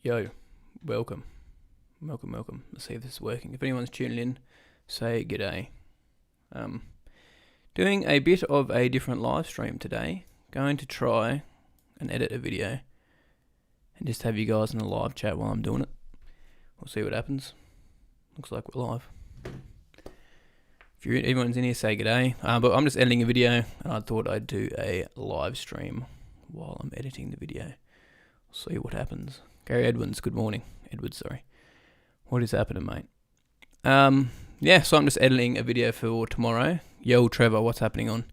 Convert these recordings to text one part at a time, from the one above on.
Yo, welcome. Welcome. Let's see if this is working. If anyone's tuning in, say g'day. Doing a bit of a different live stream today. Going to try and edit a video and just have you guys in the live chat while I'm doing it. We'll see what happens. Looks like we're live. If everyone's in here, say g'day. But I'm just editing a video and I thought I'd do a live stream while I'm editing the video. We'll see what happens. Gary Edwins, good morning. Edwards, sorry. What is happening, mate? Yeah, so I'm just editing a video for tomorrow. Yo, Trevor, what's happening on?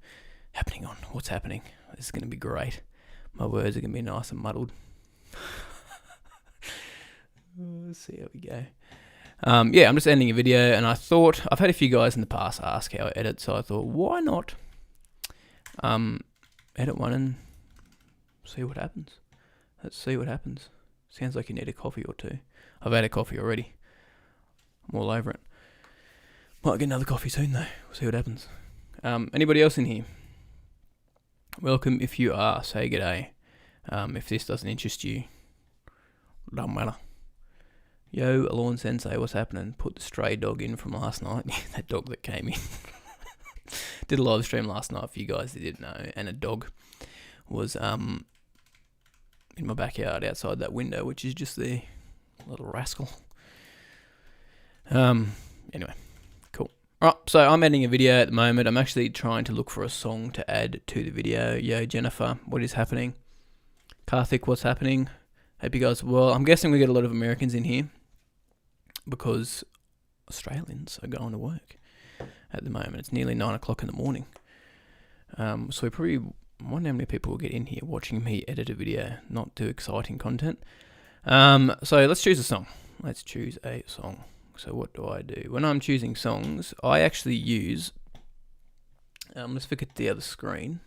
What's happening? This is going to be great. My words are going to be nice and muddled. Let's see how we go. Yeah, I'm just editing a video, and I thought, I've had a few guys in the past ask how I edit, so I thought, why not edit one and see what happens. Let's see what happens. Sounds like you need a coffee or two. I've had a coffee already. I'm all over it. Might get another coffee soon though. We'll see what happens. Anybody else in here? Welcome if you are. Say g'day. If this doesn't interest you, don't matter. Yo, Alon Sensei, what's happening? Put the stray dog in from last night. That dog that came in. Did a live stream last night for you guys that didn't know. And a dog was in my backyard outside that window, which is just the little rascal. Anyway, cool. Alright, so I'm editing a video at the moment. I'm actually trying to look for a song to add to the video. Yo, Jennifer, what is happening? Karthik, what's happening? Hope you guys are well. I'm guessing we get a lot of Americans in here because Australians are going to work at the moment. It's nearly 9 o'clock in the morning. So we probably wonder how many people will get in here watching me edit a video, not do exciting content. So let's choose a song. Let's choose a song. So what do I do? When I'm choosing songs, I actually use, let's look at the other screen.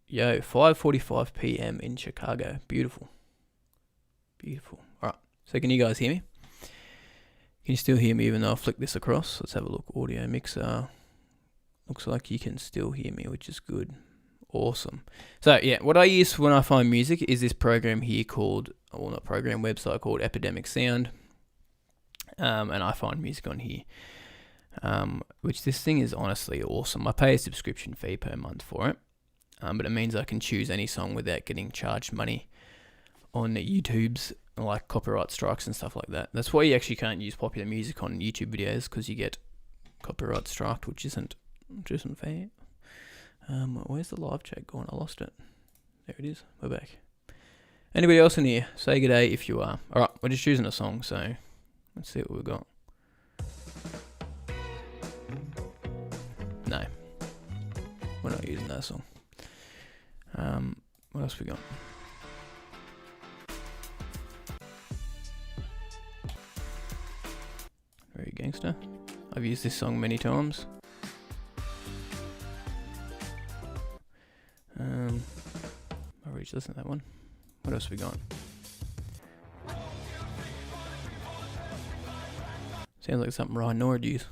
Yo, 5:45 p.m. in Chicago. Beautiful. Alright, so can you guys hear me? Can you still hear me even though I flick this across? Let's have a look. Audio mixer. Looks like you can still hear me, which is good. Awesome. So yeah, what I use when I find music is this program here called, well, not program, website called Epidemic Sound. And I find music on here. Which this thing is honestly awesome. I pay a subscription fee per month for it. But it means I can choose any song without getting charged money on YouTube's, like copyright strikes and stuff like that. That's why you actually can't use popular music on YouTube videos, because you get copyright striked, which isn't fair. Where's the live chat gone? I lost it. There it is. We're back. Anybody else in here? Say g'day if you are. Alright, we're just choosing a song, so let's see what we've got. No. We're not using that song. What else we got? Very gangster. I've used this song many times. I'll reach listen to that one. What else we got? Sounds like something Ryan Nord used.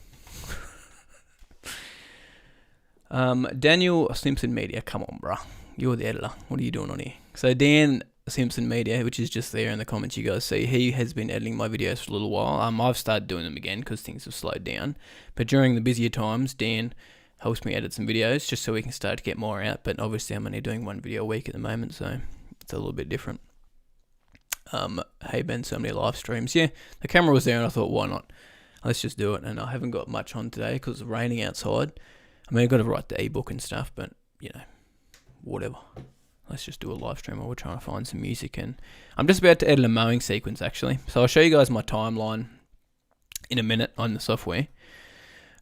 Daniel Simpson Media, come on, bruh. You're the editor. What are you doing on here? So Dan Simpson Media, which is just there in the comments you guys see, he has been editing my videos for a little while. I've started doing them again because things have slowed down. But during the busier times, Dan helps me edit some videos just so we can start to get more out. But obviously I'm only doing one video a week at the moment, so it's a little bit different. Hey Ben, so many live streams. Yeah, the camera was there and I thought, why not? Let's just do it. And I haven't got much on today because it's raining outside. I mean, I've got to write the ebook and stuff, but, you know, whatever. Let's just do a live stream while we're trying to find some music. And I'm just about to edit a mowing sequence, actually. So I'll show you guys my timeline in a minute on the software.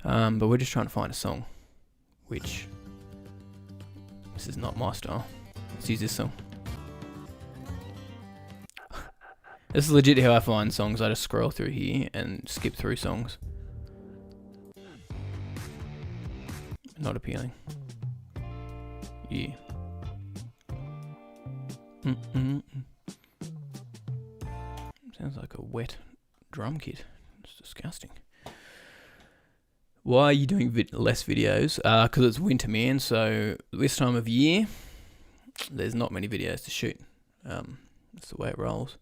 But we're just trying to find a song, which, this is not my style. Let's use this song. This is legit how I find songs. I just scroll through here and skip through songs. Not appealing. Yeah. Sounds like a wet drum kit. It's disgusting. Why are you doing less videos? Because it's winter, man. So this time of year, there's not many videos to shoot. That's the way it rolls.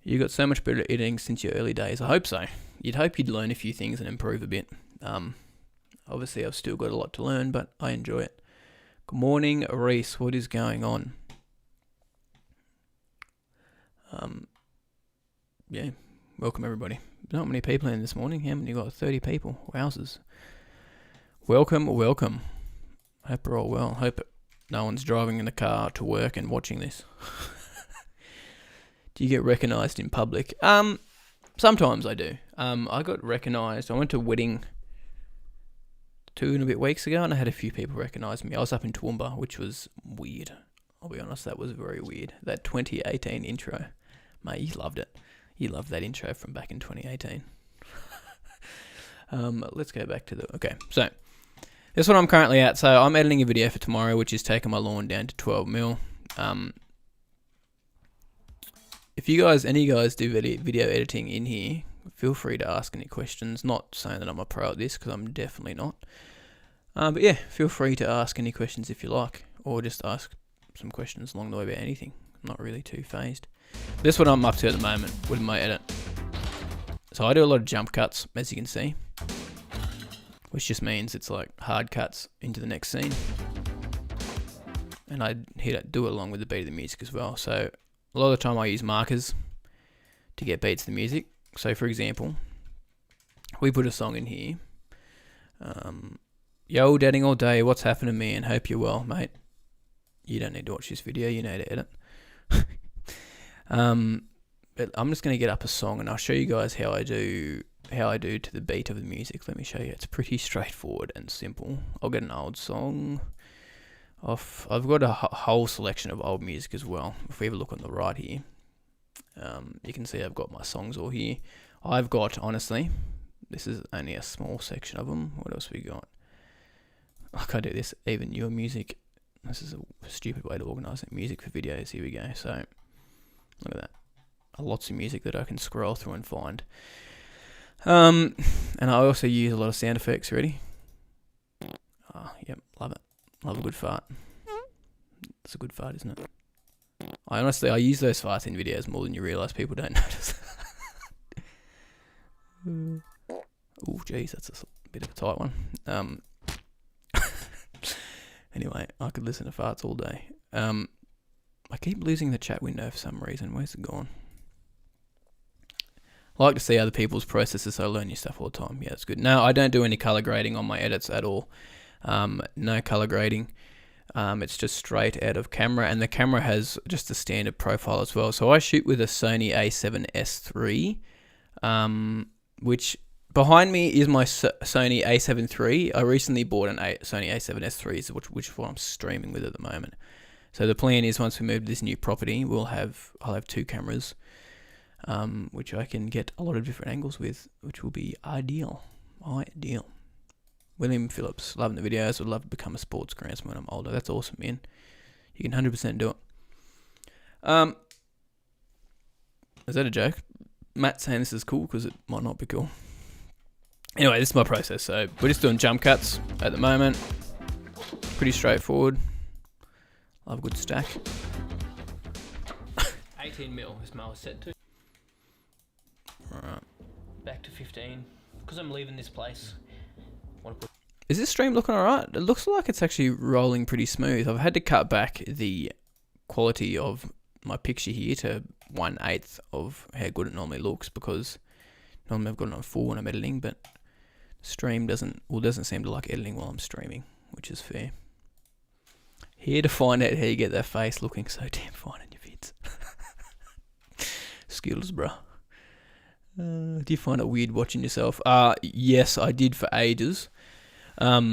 You got so much better at editing since your early days. I hope so. You'd hope you'd learn a few things and improve a bit. Obviously, I've still got a lot to learn, but I enjoy it. Good morning, Reese. What is going on? Yeah, welcome everybody. Not many people in this morning. How many got? 30 people. Wowzers. Welcome. Hope we're all well. Hope no one's driving in the car to work and watching this. Do you get recognised in public? Sometimes I do. I got recognised. I went to a wedding 2 and a bit weeks ago, and I had a few people recognise me. I was up in Toowoomba, which was weird. I'll be honest, that was very weird. That 2018 intro. Mate, you loved it. You loved that intro from back in 2018. Let's go back to the... Okay, so this is what I'm currently at. So I'm editing a video for tomorrow, which is taking my lawn down to 12mm. If you guys, any of you guys do video editing in here, feel free to ask any questions. Not saying that I'm a pro at this, because I'm definitely not. But yeah, feel free to ask any questions if you like, or just ask some questions along the way about anything. I'm not really too phased. This is what I'm up to at the moment with my edit. So I do a lot of jump cuts, as you can see, which just means it's like hard cuts into the next scene. And I do it along with the beat of the music as well. So a lot of the time I use markers to get beats to the music. So for example, we put a song in here. Yo, dadding all day, what's happened to me, and hope you're well, mate. You don't need to watch this video, you know to edit. But I'm just going to get up a song and I'll show you guys how I do to the beat of the music. Let me show you. It's pretty straightforward and simple. I'll get an old song off. I've got a whole selection of old music as well. If we have a look on the right here, you can see I've got my songs all here. I've got, honestly, this is only a small section of them. What else we got? I can't do this. Even newer music. This is a stupid way to organise it. Music for videos. Here we go. So, look at that. Lots of music that I can scroll through and find. And I also use a lot of sound effects. Ready? Oh, yep. Love it. Love a good fart. It's a good fart, isn't it? I use those farts in videos more than you realise. People don't notice. Oh, geez. That's a bit of a tight one. Anyway, I could listen to farts all day. I keep losing the chat window for some reason. Where's it gone? I like to see other people's processes, so I learn new stuff all the time. Yeah, that's good. No, I don't do any color grading on my edits at all. No color grading. It's just straight out of camera, and the camera has just a standard profile as well. So I shoot with a Sony a7S III, which behind me is my Sony a7 III. I recently bought an Sony a7S III, which is what I'm streaming with at the moment. So the plan is once we move to this new property, I'll have 2 cameras, which I can get a lot of different angles with, which will be ideal. Ideal. William Phillips, loving the videos. Would love to become a sports groundsman when I'm older. That's awesome, man. You can 100% do it. Is that a joke? Matt saying this is cool because it might not be cool. Anyway, this is my process. So we're just doing jump cuts at the moment. Pretty straightforward. Love a good stack. 18mm is my set to. Alright. Back to 15. Because I'm leaving this place. Is this stream looking alright? It looks like it's actually rolling pretty smooth. I've had to cut back the quality of my picture here to 1/8 of how good it normally looks, because normally I've got it on full when I'm editing, but stream doesn't seem to like editing while I'm streaming, which is fair. Here to find out how you get that face looking so damn fine in your vids. Skills, bruh. Do you find it weird watching yourself? Yes, I did for ages. But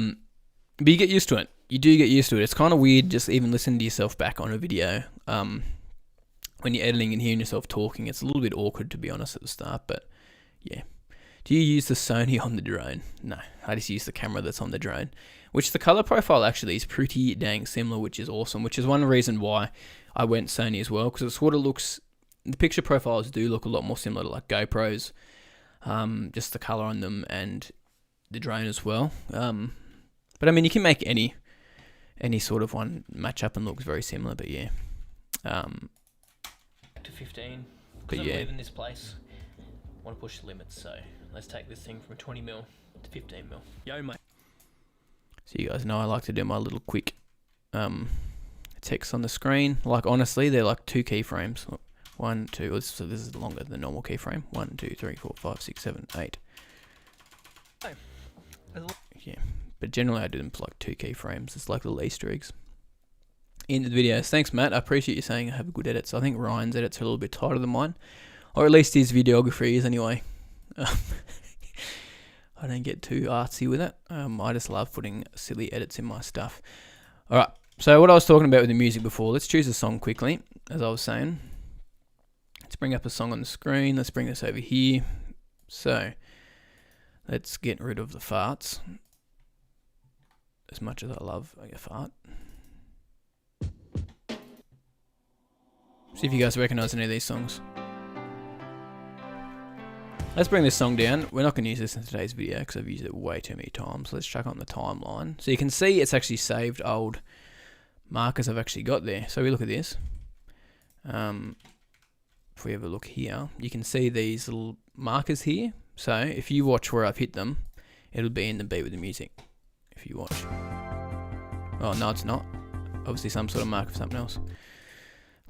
you get used to it. You do get used to it. It's kind of weird just even listening to yourself back on a video. When you're editing and hearing yourself talking, it's a little bit awkward, to be honest, at the start, but yeah. Do you use the Sony on the drone? No, I just use the camera that's on the drone, which the color profile actually is pretty dang similar, which is awesome, which is one reason why I went Sony as well, because it sort of looks, the picture profiles do look a lot more similar to like GoPros, just the color on them and the drone as well. But I mean, you can make any sort of one match up and looks very similar, but yeah. to 15. But Because I'm yeah. leaving this place. I want to push the limits, so let's take this thing from 20 mil to 15 mil. Yo, mate. So you guys know I like to do my little quick text on the screen. Like, honestly, they're like 2 keyframes. 1, 2, so this is longer than the normal keyframe. 1, 2, 3, 4, 5, 6, 7, 8. Yeah, but generally I do them for like 2 keyframes. It's like little Easter eggs in the videos. Thanks, Matt. I appreciate you saying I have a good edits. I think Ryan's edits are a little bit tighter than mine, or at least his videography is anyway. I don't get too artsy with it. I just love putting silly edits in my stuff. Alright, so what I was talking about with the music before, let's choose a song quickly, as I was saying. Let's bring up a song on the screen. Let's bring this over here. So, let's get rid of the farts. As much as I love a fart. See if you guys recognize any of these songs. Let's bring this song down. We're not going to use this in today's video because I've used it way too many times. Let's check on the timeline. So you can see it's actually saved old markers I've actually got there. So we look at this. If we have a look here, you can see these little markers here. So if you watch where I've hit them, it'll be in the beat with the music. If you watch. Oh, no, it's not. Obviously some sort of marker for something else.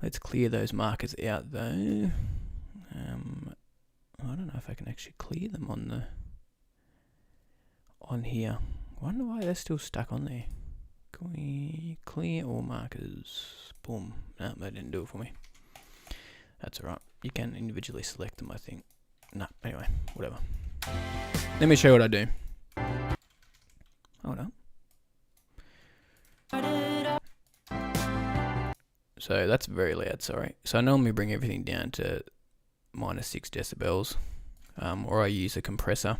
Let's clear those markers out though. I don't know if I can actually clear them on here. I wonder why they're still stuck on there. Can we clear all markers? Boom. No, that didn't do it for me. That's alright. You can individually select them, I think. No, anyway, whatever. Let me show you what I do. Hold on. So that's very loud, sorry. So I normally bring everything down to -6 decibels, or I use a compressor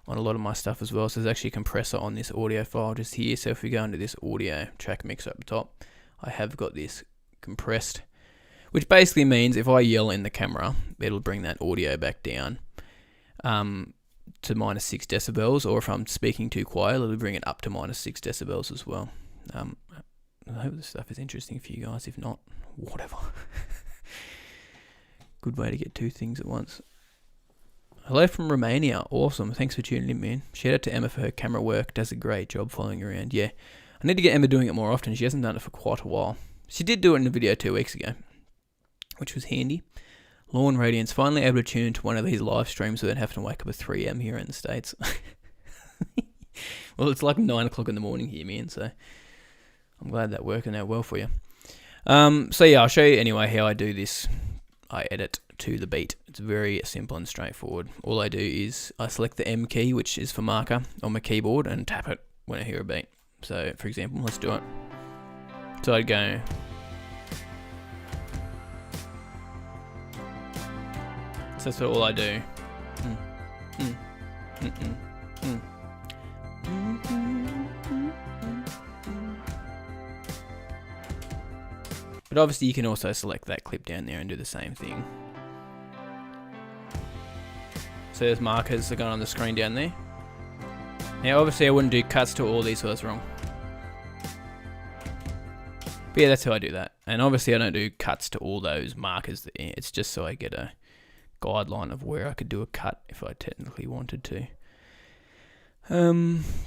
on a lot of my stuff as well. So there's actually a compressor on this audio file just here. So if we go into this audio track mixer up top, I have got this compressed, which basically means if I yell in the camera, it'll bring that audio back down to -6 decibels, or if I'm speaking too quiet, it'll bring it up to -6 decibels as well. I hope this stuff is interesting for you guys. If not, whatever. Good way to get 2 things at once. Hello from Romania. Awesome. Thanks for tuning in, man. Shout out to Emma for her camera work. Does a great job following you around. Yeah. I need to get Emma doing it more often. She hasn't done it for quite a while. She did do it in a video 2 weeks ago, which was handy. Lawn Radiance. Finally able to tune into one of these live streams without having to wake up at 3 AM here in the States. Well, it's like 9 o'clock in the morning here, man, so I'm glad that working out well for you. So yeah, I'll show you anyway how I do this. I edit to the beat. It's very simple and straightforward. All I do is I select the M key, which is for marker, on my keyboard, and tap it when I hear a beat. So for example, let's do it. So I'd go. So that's all I do. But obviously you can also select that clip down there and do the same thing. So there's markers that are going on the screen down there. Now obviously I wouldn't do cuts to all these, so that's wrong. But yeah, that's how I do that. And obviously I don't do cuts to all those markers there. It's just so I get a guideline of where I could do a cut if I technically wanted to.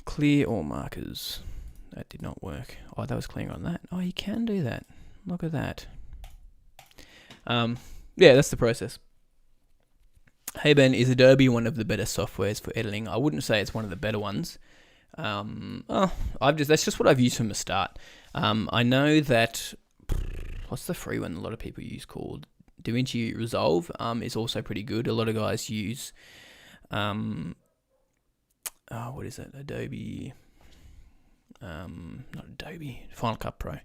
Clear all markers. That did not work. Oh, that was clear on that. Oh, you can do that. Look at that. Yeah, that's the process. Hey Ben, is Adobe one of the better softwares for editing? I wouldn't say it's one of the better ones. That's just what I've used from the start. I know that what's the free one a lot of people use called DaVinci Resolve is also pretty good. A lot of guys use what is it? Adobe not Adobe, Final Cut Pro,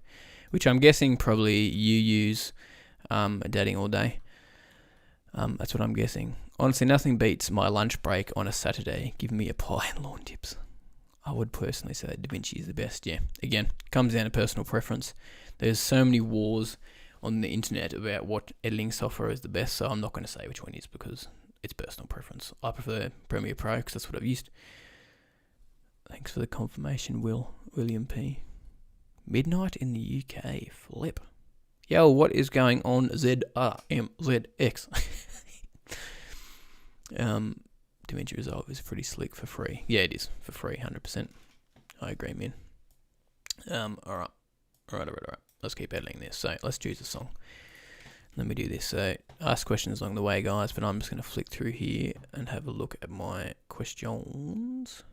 which I'm guessing probably you use editing all day. That's what I'm guessing. Honestly, nothing beats my lunch break on a Saturday giving me a pie and lawn tips. I would personally say that DaVinci is the best, yeah. Again, comes down to personal preference. There's so many wars on the internet about what editing software is the best, so I'm not going to say which one is because it's personal preference. I prefer Premiere Pro because that's what I've used. Thanks for the confirmation, William P. Midnight in the UK, flip. Yo, what is going on? ZRMZX. DaVinci Resolve is pretty slick for free. Yeah, it is for free, 100%. I agree, man. Alright. Let's keep editing this. So let's choose a song. Let me do this. So ask questions along the way, guys, but I'm just going to flick through here and have a look at my questions.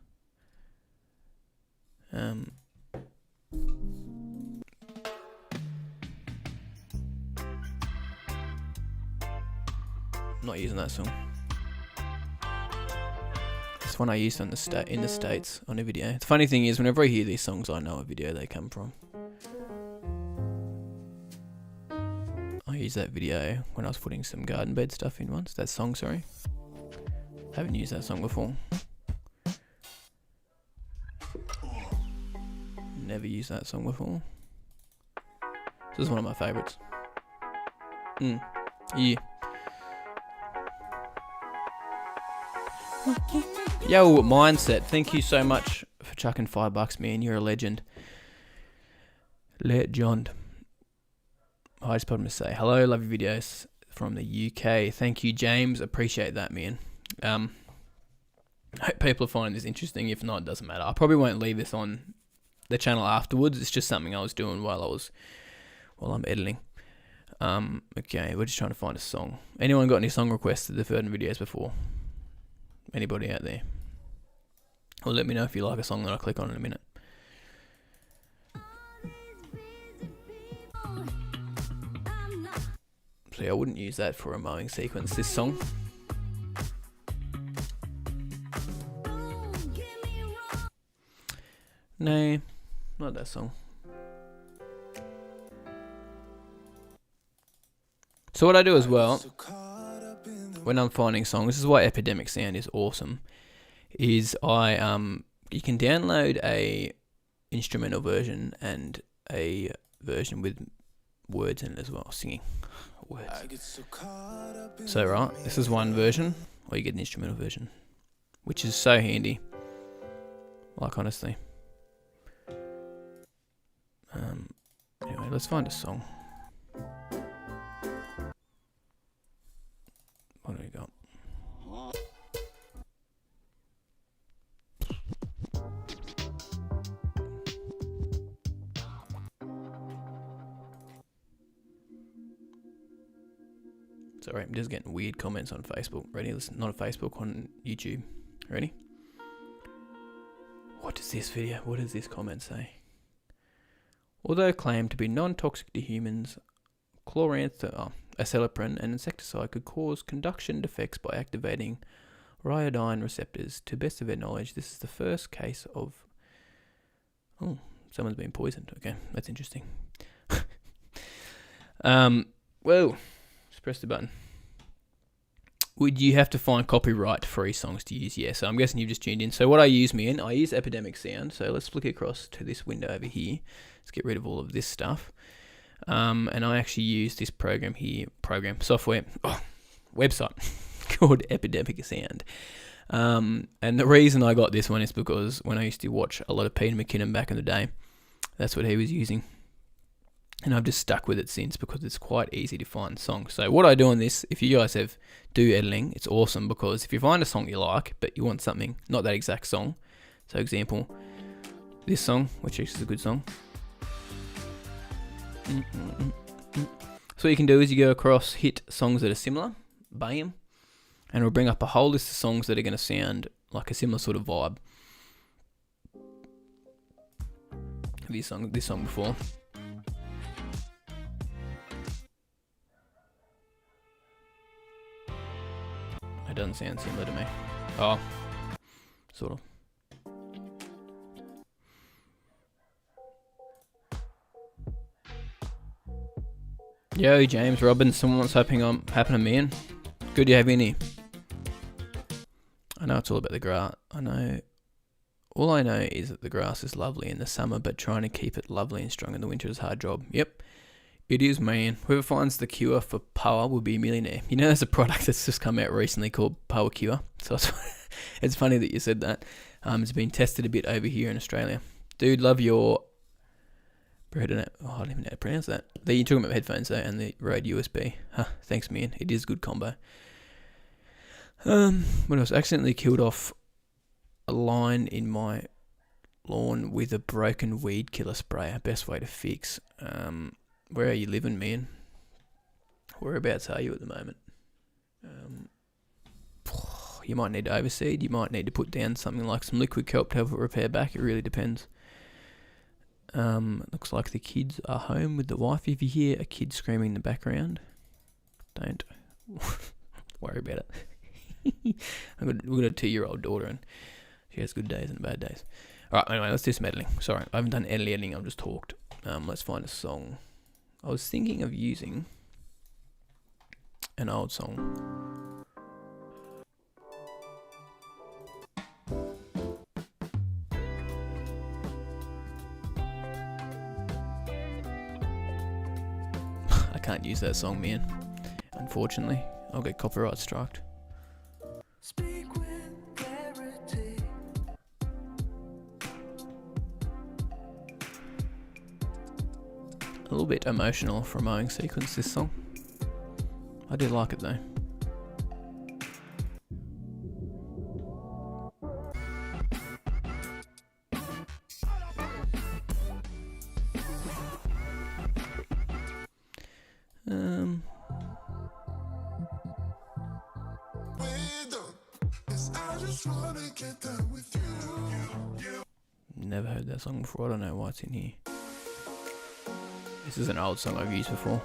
Not using that song. It's one I used on in the States on a video. The funny thing is, whenever I hear these songs, I know what video they come from. I used that video when I was putting some garden bed stuff in once. That song, sorry. Haven't used that song before. Never used that song before. This is one of my favourites. Yeah. Yo, Mindset, thank you so much for chucking $5, man. You're a legend. Legend. I just put him to say hello, love your videos from the UK. Thank you, James. Appreciate that, man. I hope people are finding this interesting. If not, it doesn't matter. I probably won't leave this on the channel afterwards. It's just something I was doing while I'm editing. Okay, we're just trying to find a song. Anyone got any song requests that they've heard in videos before? Anybody out there? Well, let me know if you like a song that I'll click on in a minute. So yeah, I wouldn't use that for a mowing sequence, this song. No, not that song. So what I do as well, when I'm finding songs, this is why Epidemic Sound is awesome, is you can download a instrumental version and a version with words in it as well, singing words. So right, this is one version, or you get an instrumental version, which is so handy, like honestly. Anyway, let's find a song. What do we got? Sorry, I'm just getting weird comments on Facebook. Ready? Listen, not on Facebook, on YouTube. Ready? What does this comment say? Although claimed to be non-toxic to humans, acetylprin, an insecticide, could cause conduction defects by activating iodine receptors. To best of their knowledge, this is the first case of... Oh, someone's been poisoned. Okay, that's interesting. Well, just press the button. Would you have to find copyright-free songs to use? Yeah, so I'm guessing you've just tuned in. So what I use Epidemic Sound. So let's flick across to this window over here. Let's get rid of all of this stuff. And I actually use this program here, website called Epidemic Sound. And the reason I got this one is because when I used to watch a lot of Peter McKinnon back in the day, that's what he was using. And I've just stuck with it since because it's quite easy to find songs. So what I do on this, if you guys do editing, it's awesome because if you find a song you like, but you want something, not that exact song. So example, this song, which is a good song. So what you can do is you go across, hit songs that are similar, bam, and it'll bring up a whole list of songs that are going to sound like a similar sort of vibe. Have you sung this song before? It doesn't sound similar to me. Oh, sort of. Yo, James Robinson, what's happening, man? Good to have you in here. I know it's all about the grass. All I know is that the grass is lovely in the summer, but trying to keep it lovely and strong in the winter is a hard job. Yep, it is, man. Whoever finds the cure for power will be a millionaire. You know, there's a product that's just come out recently called Power Cure. So it's funny that you said that. It's been tested a bit over here in Australia. Dude, love your I don't even know how to pronounce that. You're talking about headphones though, and the Rode USB. Huh, thanks man, it is a good combo. What else? I accidentally killed off a line in my lawn with a broken weed killer sprayer. Best way to fix. Where are you living, man? Whereabouts are you at the moment? You might need to overseed. You might need to put down something like some liquid kelp to help it repair back. It really depends. Looks like the kids are home with the wife. If you hear a kid screaming in the background, don't worry about it. We've got a 2-year-old daughter and she has good days and bad days. Alright, anyway, let's do some editing. Sorry, I haven't done any editing, I've just talked. Let's find a song. I was thinking of using an old song. I can't use that song, man. Unfortunately, I'll get copyright striked. Speak with clarity. A little bit emotional for a mowing sequence, this song. I do like it though. Never heard that song before. I don't know why it's in here. This is an old song I've used before.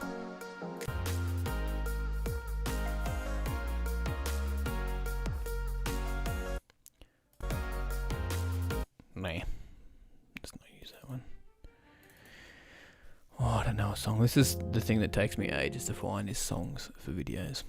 Nah, let's not use that one. Oh, I don't know a song. This is the thing that takes me ages to find, is songs for videos.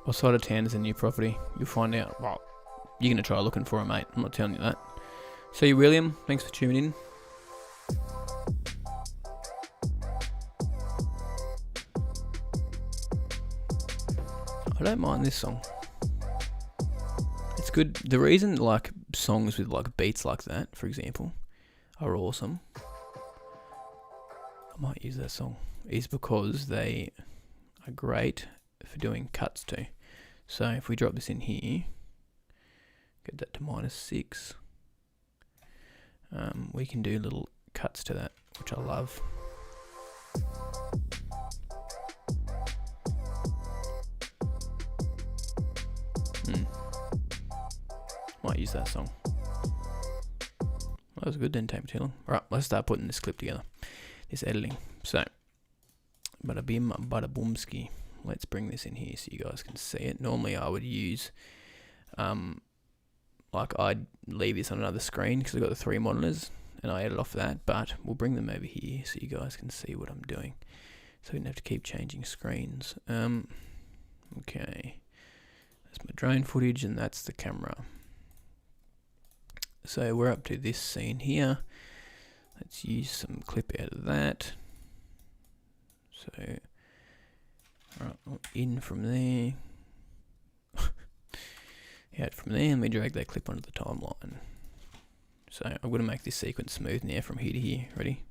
What side of town is a new property? You'll find out. Well, you're going to try looking for it, mate. I'm not telling you that. See you, William. Thanks for tuning in. I don't mind this song. It's good. The reason like songs with like beats like that, for example, are awesome, I might use that song, is because they are great for doing cuts too. So if we drop this in here, get that to -6, we can do little cuts to that, which I love. Might use that song. That was good, didn't take me too long. Right, let's start putting this clip together, this editing. So, bada bim, bada boomski. Let's bring this in here so you guys can see it. Normally I would use, like I'd leave this on another screen because I've got the 3 monitors and I edit off that, but we'll bring them over here so you guys can see what I'm doing. So we don't have to keep changing screens. Okay, that's my drone footage and that's the camera. So we're up to this scene here. Let's use some clip out of that. So, alright, in from there. Out from there, and we drag that clip onto the timeline. So I'm going to make this sequence smooth now from here to here. Ready?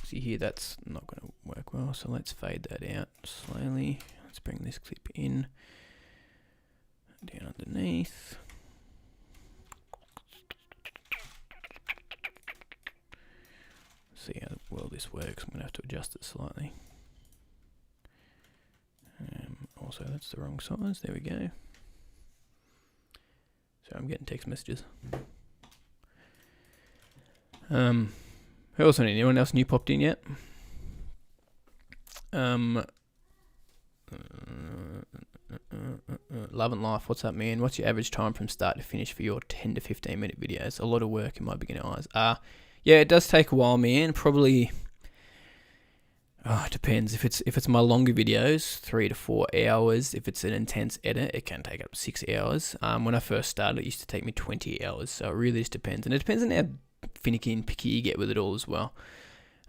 See here, that's not going to work well, so let's fade that out slowly. Let's bring this clip in, down underneath. See how well this works. I'm going to have to adjust it slightly. Also, that's the wrong size. There we go. So I'm getting text messages. Who else? Anyone else new popped in yet? Love and life. What's up, man? What's your average time from start to finish for your 10 to 15 minute videos? A lot of work in my beginner eyes. Yeah, it does take a while, man. Probably. Oh, it depends. If it's my longer videos, 3 to 4 hours. If it's an intense edit, it can take up 6 hours. When I first started, it used to take me 20 hours. So it really just depends, and it depends on how finicky and picky you get with it all as well.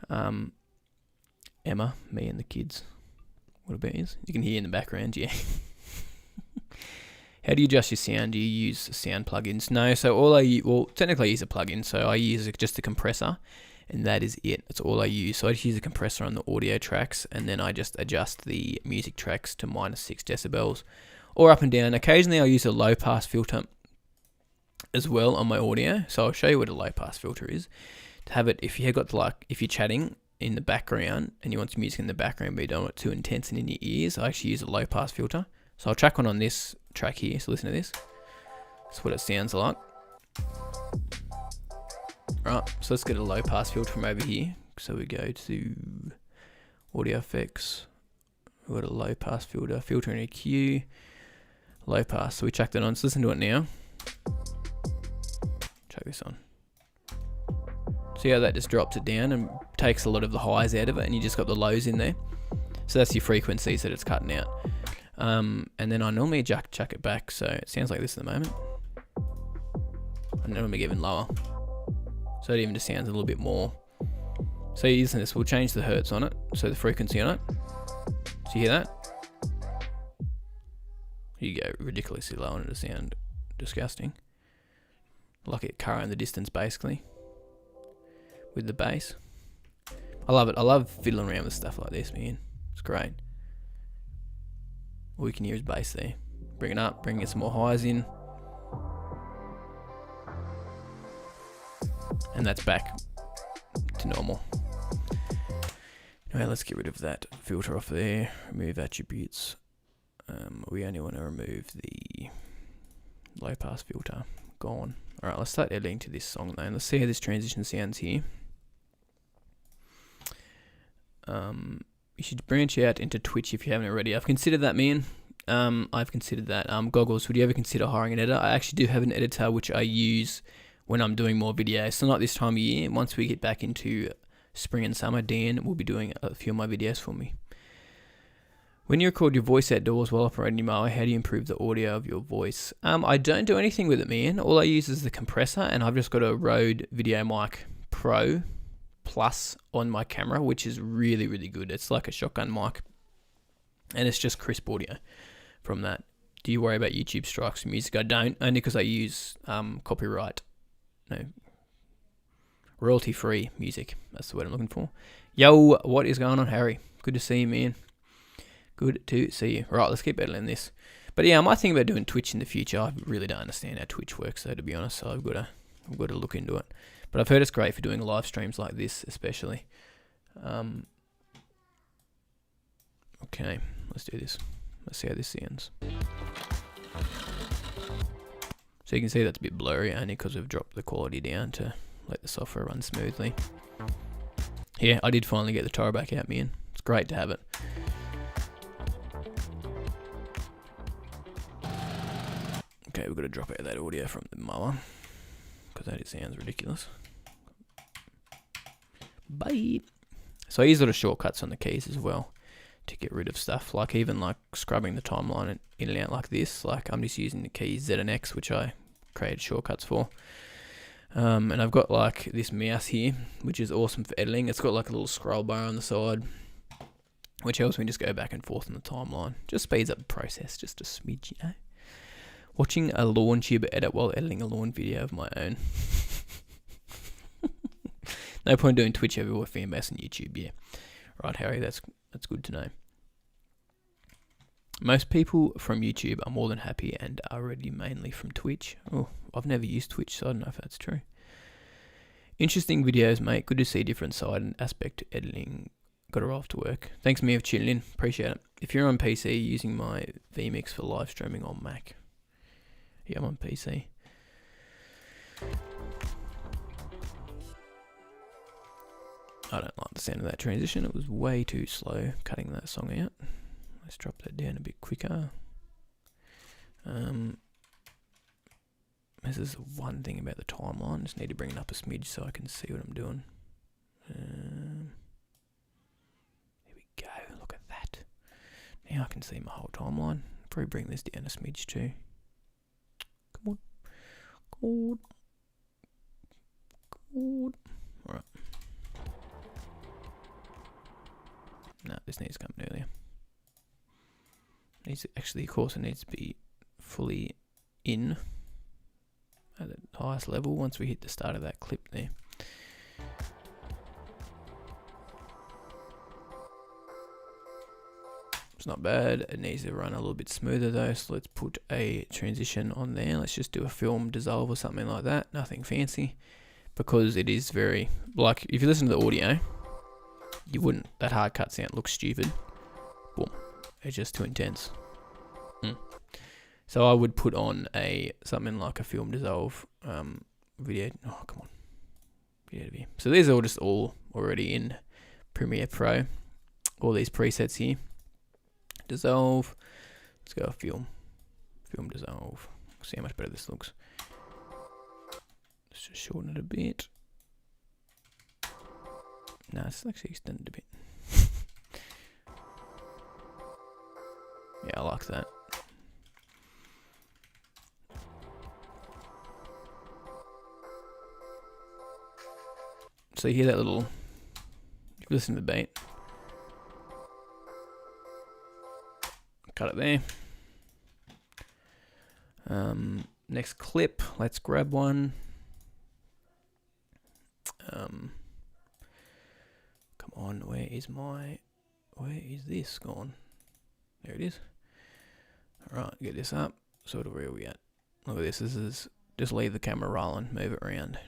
Emma, me, and the kids. What about you? You can hear in the background, yeah. How do you adjust your sound? Do you use sound plugins? No. So technically I use a plugin. So I use just a compressor. And that is it. That's all I use. So I just use a compressor on the audio tracks, and then I just adjust the music tracks to -6 decibels, or up and down. Occasionally I'll use a low pass filter as well on my audio. So I'll show you what a low pass filter is. To have it, if you're chatting in the background and you want some music in the background but you don't want it too intense and in your ears, I actually use a low pass filter. So I'll track one on this track here. So listen to this. That's what it sounds like. Right, so let's get a low pass filter from over here. So we go to audio effects. We've got a low pass filter, filter and EQ, low pass. So we chucked that on. So listen to it now. Chuck this on. See how that just drops it down and takes a lot of the highs out of it, and you just got the lows in there. So that's your frequencies that it's cutting out. And then I normally chuck it back, so it sounds like this at the moment. I normally get even lower. So it even just sounds a little bit more. So you listen to this, we'll change the hertz on it, so the frequency on it. So you hear that? You go ridiculously low and it'll sound disgusting. Like a car in the distance, basically. With the bass. I love it. I love fiddling around with stuff like this, man. It's great. All you can hear is bass there. Bring it up, bring some more highs in. And that's back to normal. Anyway, let's get rid of that filter off there. Remove attributes. We only want to remove the low pass filter. Gone. Alright, let's start editing to this song now. Let's see how this transition sounds here. You should branch out into Twitch if you haven't already. I've considered that, man. I've considered that. Goggles, would you ever consider hiring an editor? I actually do have an editor which I use when I'm doing more videos. So not this time of year. Once we get back into spring and summer, Dan will be doing a few of my videos for me. When you record your voice outdoors while operating your mower, how do you improve the audio of your voice? I don't do anything with it, man. All I use is the compressor, and I've just got a Rode VideoMic Pro Plus on my camera, which is really, really good. It's like a shotgun mic, and it's just crisp audio from that. Do you worry about YouTube strikes for music? I don't, only because I use royalty-free music. That's the word I'm looking for. Yo, what is going on, Harry? Good to see you, man. Good to see you. Right, let's keep editing this. But yeah, I might think about doing Twitch in the future. I really don't understand how Twitch works, though, to be honest. So I've got to look into it. But I've heard it's great for doing live streams like this, especially. Okay, let's do this. Let's see how this sounds. So you can see that's a bit blurry, only because we've dropped the quality down to let the software run smoothly. Yeah, I did finally get the Toro back out, man. It's great to have it. Okay, we've got to drop out that audio from the mower, because that sounds ridiculous. Bye. So I use a lot of shortcuts on the keys as well to get rid of stuff, like even like scrubbing the timeline in and out like this. Like I'm just using the keys Z and X, which I created shortcuts for. And I've got like this mouse here, which is awesome for editing. It's got like a little scroll bar on the side, which helps me just go back and forth on the timeline. Just speeds up the process just a smidge, you know. Watching a lawn tuber edit while editing a lawn video of my own. No point doing Twitch everywhere, fan base, and YouTube, yeah. Right, Harry, that's good to know. Most people from YouTube are more than happy and are already mainly from Twitch. Oh, I've never used Twitch, so I don't know if that's true. Interesting videos, mate. Good to see different side and aspect to editing. Got to roll off to work. Thanks, Mia, for tuning in. Appreciate it. If you're on PC, using my vMix for live streaming on Mac. Yeah, I'm on PC. I don't like the sound of that transition. It was way too slow cutting that song out. Let's drop that down a bit quicker. This is one thing about the timeline. Just need to bring it up a smidge so I can see what I'm doing. There we go. Look at that. Now I can see my whole timeline. Probably bring this down a smidge too. Come on. Good. Good. Alright. No, this needs to come earlier. Needs to, actually, of course, it needs to be fully in at the highest level once we hit the start of that clip there. It's not bad. It needs to run a little bit smoother though, so let's put a transition on there. Let's just do a film dissolve or something like that. Nothing fancy, because it is very, like, if you listen to the audio, you wouldn't, that hard cut sound looks stupid. Boom. It's just too intense. So I would put on something like a film dissolve video. Oh, come on. Video. So these are just all already in Premiere Pro. All these presets here. Dissolve. Let's go film dissolve. See how much better this looks. Let's just shorten it a bit. No, it's actually extended a bit. Yeah, I like that. So you hear that little, if you listen to the beat. Cut it there. Next clip, let's grab one. Come on, where is this gone? There it is. Alright, get this up. Sort of where are we at? Look at this. This is just leave the camera rolling, move it around.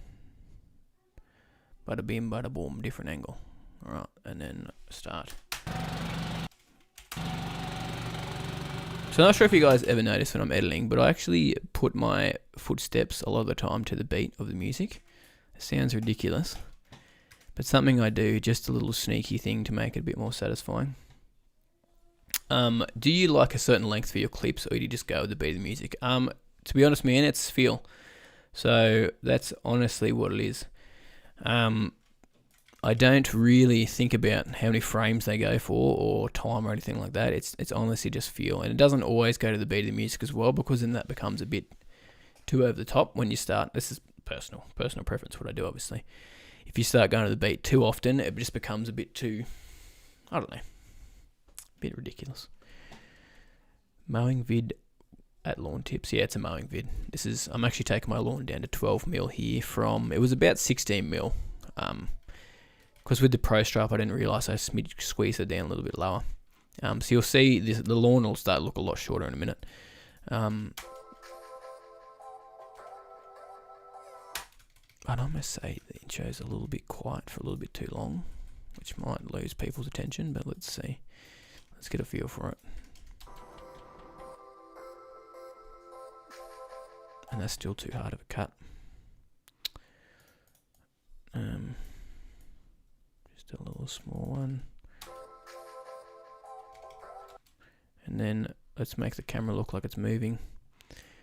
Bada bim, bada boom, different angle. Alright, and then start. So I'm not sure if you guys ever notice when I'm editing, but I actually put my footsteps a lot of the time to the beat of the music. It sounds ridiculous, but something I do, just a little sneaky thing to make it a bit more satisfying. Do you like a certain length for your clips, or do you just go with the beat of the music? To be honest, man, it's feel. So that's honestly what it is. I don't really think about how many frames they go for or time or anything like that. It's honestly just feel, and it doesn't always go to the beat of the music as well, because then that becomes a bit too over the top when you start. This is personal preference, what I do, obviously. If you start going to the beat too often, it just becomes a bit too, I don't know, a bit ridiculous. Mowing vid at lawn tips. Yeah, it's a mowing vid. I'm actually taking my lawn down to 12 mil here from, it was about 16 mil. Because with the Pro Strap, I didn't realise I squeezed it down a little bit lower. So you'll see the lawn will start to look a lot shorter in a minute. I'd almost say the intro's a little bit quiet for a little bit too long, which might lose people's attention, but let's see. Let's get a feel for it. And that's still too hard of a cut. Just a little small one. And then let's make the camera look like it's moving.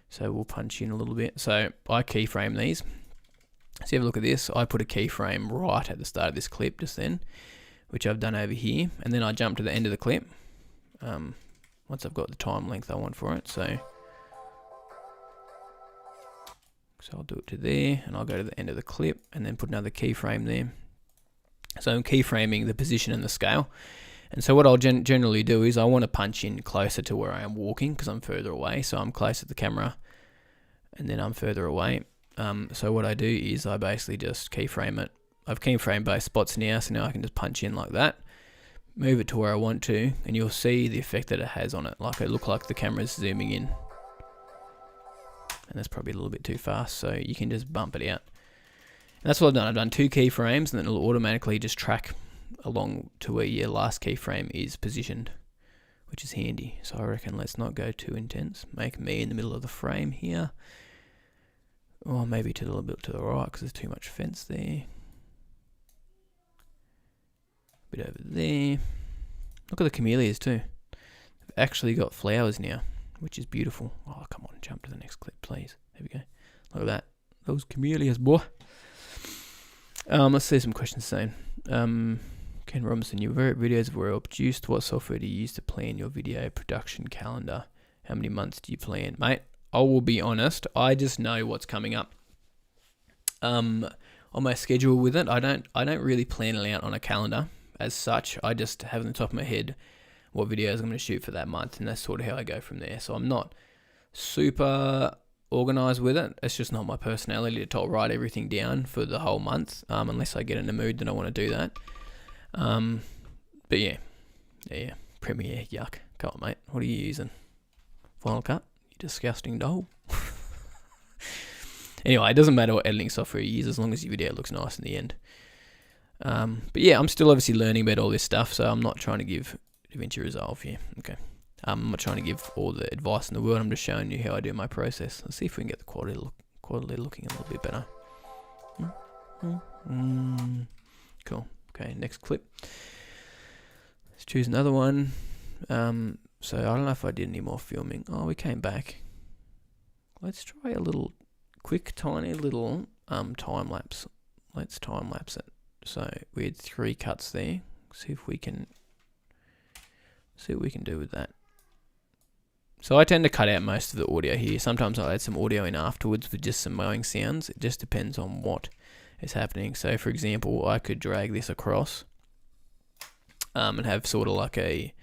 So we'll punch in a little bit. So I keyframe these. So you have a look at this. I put a keyframe right at the start of this clip just then, which I've done over here. And then I jump to the end of the clip. Once I've got the time length I want for it. So I'll do it to there, and I'll go to the end of the clip and then put another keyframe there. So I'm keyframing the position and the scale. And so what I'll generally do is I want to punch in closer to where I am walking, because I'm further away. So I'm close to the camera and then I'm further away. So what I do is I basically just keyframe it. I've keyframed both spots now, so now I can just punch in like that, move it to where I want to, and you'll see the effect that it has on it. Like it look like the camera's zooming in. And that's probably a little bit too fast, so you can just bump it out. And that's what I've done. I've done 2 keyframes, and then it'll automatically just track along to where your last keyframe is positioned, which is handy. So I reckon let's not go too intense. Make me in the middle of the frame here. Or maybe to a little bit to the right, because there's too much fence there. A bit over there. Look at the camellias too. They've actually got flowers now, which is beautiful. Oh, come on, jump to the next clip, please. There we go. Look at that. Those camellias, boy. Let's see some questions saying. Ken Robinson, your videos were well produced. What software do you use to plan your video production calendar? How many months do you plan? Mate, I will be honest, I just know what's coming up. On my schedule with it, I don't really plan it out on a calendar as such. I just have on the top of my head what videos I'm going to shoot for that month, and that's sort of how I go from there. So I'm not super organized with it. It's just not my personality to write everything down for the whole month, unless I get in the mood that I want to do that. But yeah, Premiere, yuck. Come on, mate. What are you using? Final Cut? You disgusting doll. Anyway, it doesn't matter what editing software you use as long as your video looks nice in the end. But yeah, I'm still obviously learning about all this stuff, so I'm not trying to give DaVinci Resolve here. Okay. I'm not trying to give all the advice in the world. I'm just showing you how I do my process. Let's see if we can get the quality looking a little bit better. Cool. Okay, next clip. Let's choose another one. So I don't know if I did any more filming. Oh, we came back. Let's try a little quick, tiny little time lapse. Let's time lapse it. So we had 3 cuts there. See what we can do with that. So I tend to cut out most of the audio here. Sometimes I'll add some audio in afterwards with just some mowing sounds. It just depends on what is happening. So for example, I could drag this across and have sort of like a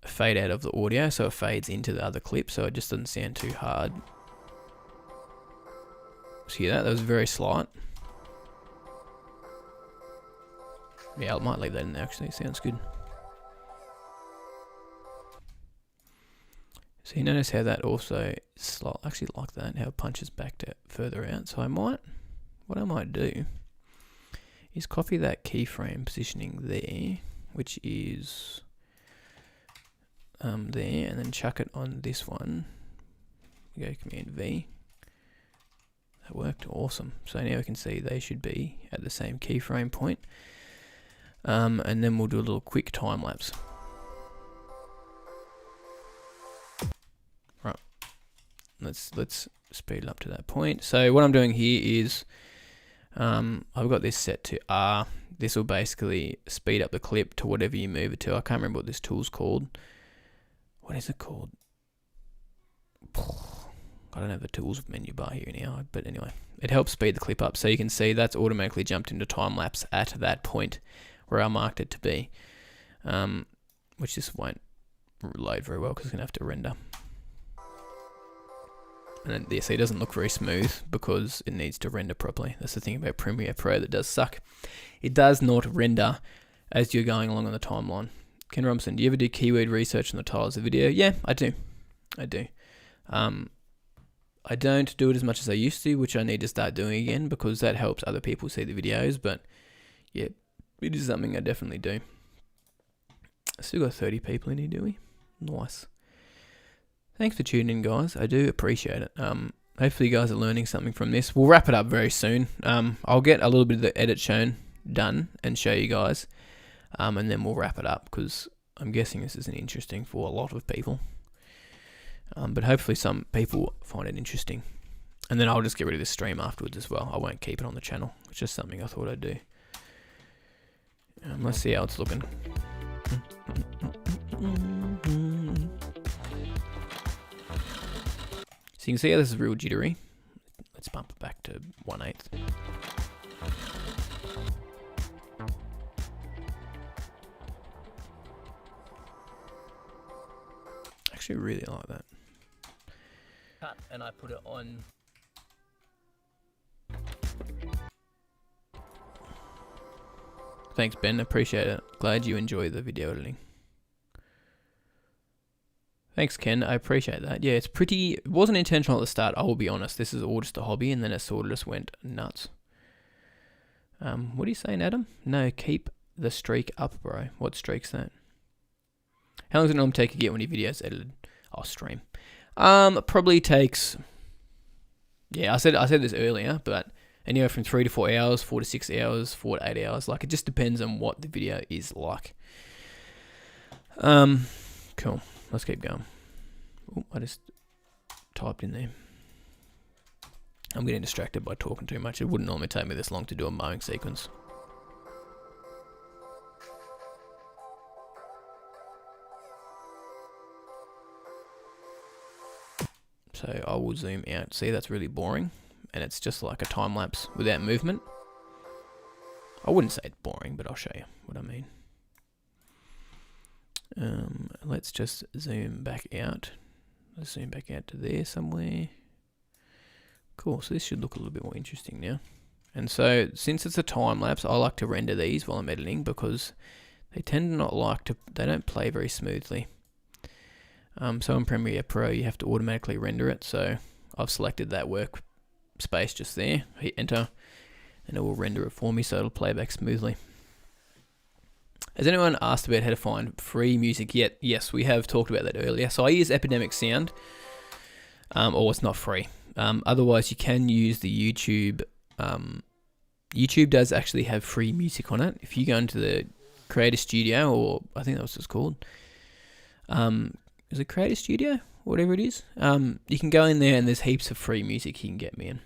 fade out of the audio, so it fades into the other clip, so it just doesn't sound too hard. See that? That was very slight. Yeah, I might leave that in there actually. It sounds good. So you notice how that also actually like that, how it punches back to further out. So what I might do is copy that keyframe positioning there, which is there, and then chuck it on this one. We go Command V. That worked, awesome. So now we can see they should be at the same keyframe point. And then we'll do a little quick time lapse. Right. Let's speed it up to that point. So what I'm doing here is I've got this set to R. This will basically speed up the clip to whatever you move it to. I can't remember what this tool's called. What is it called? I don't have the tools menu bar here now, but anyway, it helps speed the clip up. So you can see that's automatically jumped into time lapse at that point where I marked it to be, which just won't load very well because it's gonna have to render. And then, so it doesn't look very smooth because it needs to render properly. That's the thing about Premiere Pro that does suck. It does not render as you're going along on the timeline. Ken Robinson, do you ever do keyword research on the titles of the video? Yeah, I do. I don't do it as much as I used to, which I need to start doing again because that helps other people see the videos. But yeah, it is something I definitely do. I still got 30 people in here, do we? Nice. Thanks for tuning in, guys. I do appreciate it. Hopefully you guys are learning something from this. We'll wrap it up very soon. I'll get a little bit of the edit shown done and show you guys. And then we'll wrap it up because I'm guessing this isn't interesting for a lot of people. But hopefully some people find it interesting. And then I'll just get rid of this stream afterwards as well. I won't keep it on the channel. It's just something I thought I'd do. Let's see how it's looking. So you can see how this is real jittery. Let's bump it back to 1/8. Actually really like that. Cut and I put it on. Thanks Ben, appreciate it. Glad you enjoy the video editing. Thanks Ken, I appreciate that. Yeah, it wasn't intentional at the start, I will be honest. This is all just a hobby and then it sort of just went nuts. What are you saying, Adam? No, keep the streak up, bro. What streak's that? How long does it normally take to get when your video's edited? I'll stream. Probably takes, yeah, I said this earlier, but anywhere from 3 to 4 hours, 4 to 6 hours, 4 to 8 hours. Like, it just depends on what the video is like. Cool. Let's keep going. Oh, I just typed in there. I'm getting distracted by talking too much. It wouldn't normally take me this long to do a mowing sequence. So I will zoom out. See, that's really boring. And it's just like a time lapse without movement. I wouldn't say it's boring, but I'll show you what I mean. Let's just zoom back out. Let's zoom back out to there somewhere. Cool, so this should look a little bit more interesting now. And so, since it's a time lapse, I like to render these while I'm editing because they tend to not like to, they don't play very smoothly. So in Premiere Pro, you have to automatically render it. So I've selected that workspace just there, hit enter, and it will render it for me so it'll play back smoothly. Has anyone asked about how to find free music yet? Yes, we have talked about that earlier. So I use Epidemic Sound, or it's not free. Otherwise, you can use the YouTube. YouTube does actually have free music on it. If you go into the Creator Studio, or I think that's what it's called. Is it Creator Studio? Whatever it is. You can go in there and there's heaps of free music you can get me in.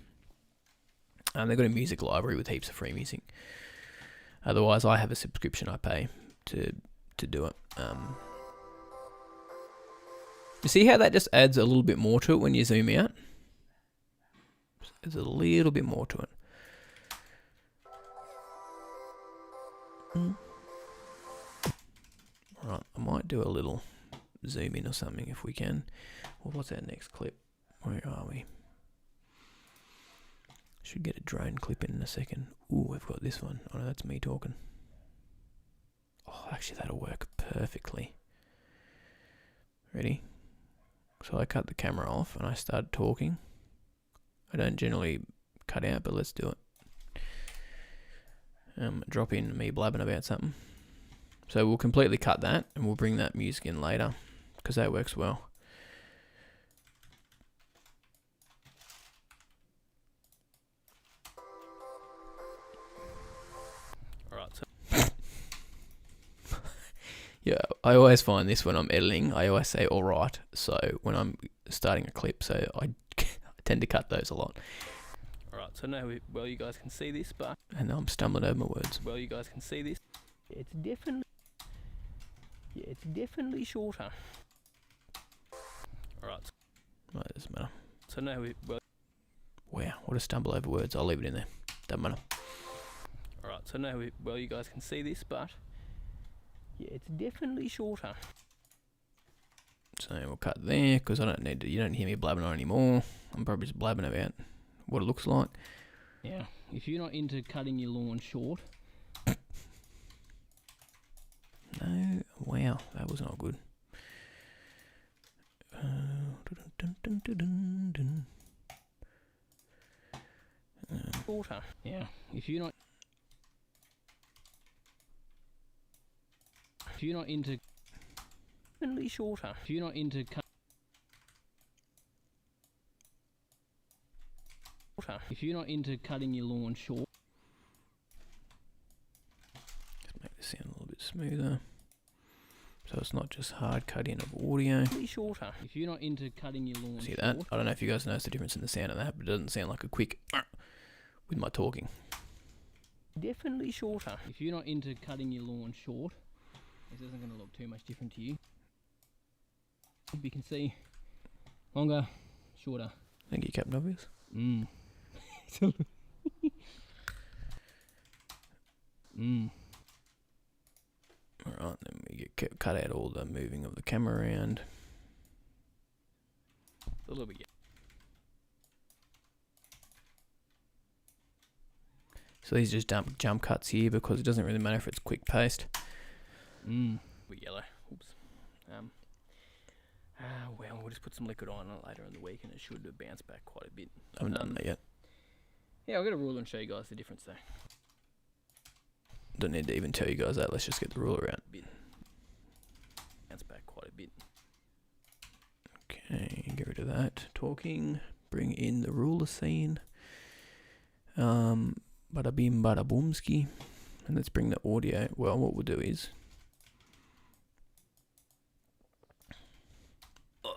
They've got a music library with heaps of free music. Otherwise, I have a subscription I pay to do it. You see how that just adds a little bit more to it when you zoom out? There's a little bit more to it. Right, I might do a little zoom in or something if we can. Well, what's our next clip? Where are we? Should get a drone clip in a second. Ooh, we've got this one. Oh no, that's me talking. Oh, actually that'll work perfectly. Ready? So I cut the camera off and I started talking. I don't generally cut out, but let's do it. Drop in me blabbing about something. So we'll completely cut that and we'll bring that music in later because that works well. Alright, so yeah, I always find this when I'm editing, I always say alright, so when I'm starting a clip, so I tend to cut those a lot. Alright, so now, well, you guys can see this, but... And I'm stumbling over my words. Well, you guys can see this. It's definitely shorter. Alright. Right, doesn't matter. So now well... Wow, what a stumble over words. I'll leave it in there. Doesn't matter. Alright, so now, well, you guys can see this, but... Yeah, it's definitely shorter. So we'll cut there, because I don't need to, you don't hear me blabbing on anymore. I'm probably just blabbing about what it looks like. Yeah, if you're not into cutting your lawn short. No, wow, that was not good. Shorter. Yeah, if you're not into definitely shorter. If you're not into cutting your lawn short. Just make this sound a little bit smoother. So it's not just hard cutting of audio. Shorter. If you're not into cutting your lawn. See that? I don't know if you guys notice the difference in the sound of that, but it doesn't sound like a quick with my talking. Definitely shorter. If you're not into cutting your lawn short, this isn't going to look too much different to you. You can see longer, shorter. Thank you, Captain Obvious. Alright, then we get cut out all the moving of the camera around. A little bit. So these are just jump cuts here because it doesn't really matter if it's quick paste. We're yellow. Oops. Well, we'll just put some liquid on it later in the week and it should bounce back quite a bit. I haven't done that yet. Yeah, I'll get a ruler and show you guys the difference though. Don't need to even tell you guys that, let's just get the ruler out. Bounce back quite a bit. Okay, get rid of that. Talking, bring in the ruler scene. Bada bim bada boomski. And let's bring the audio. Well, what we'll do is...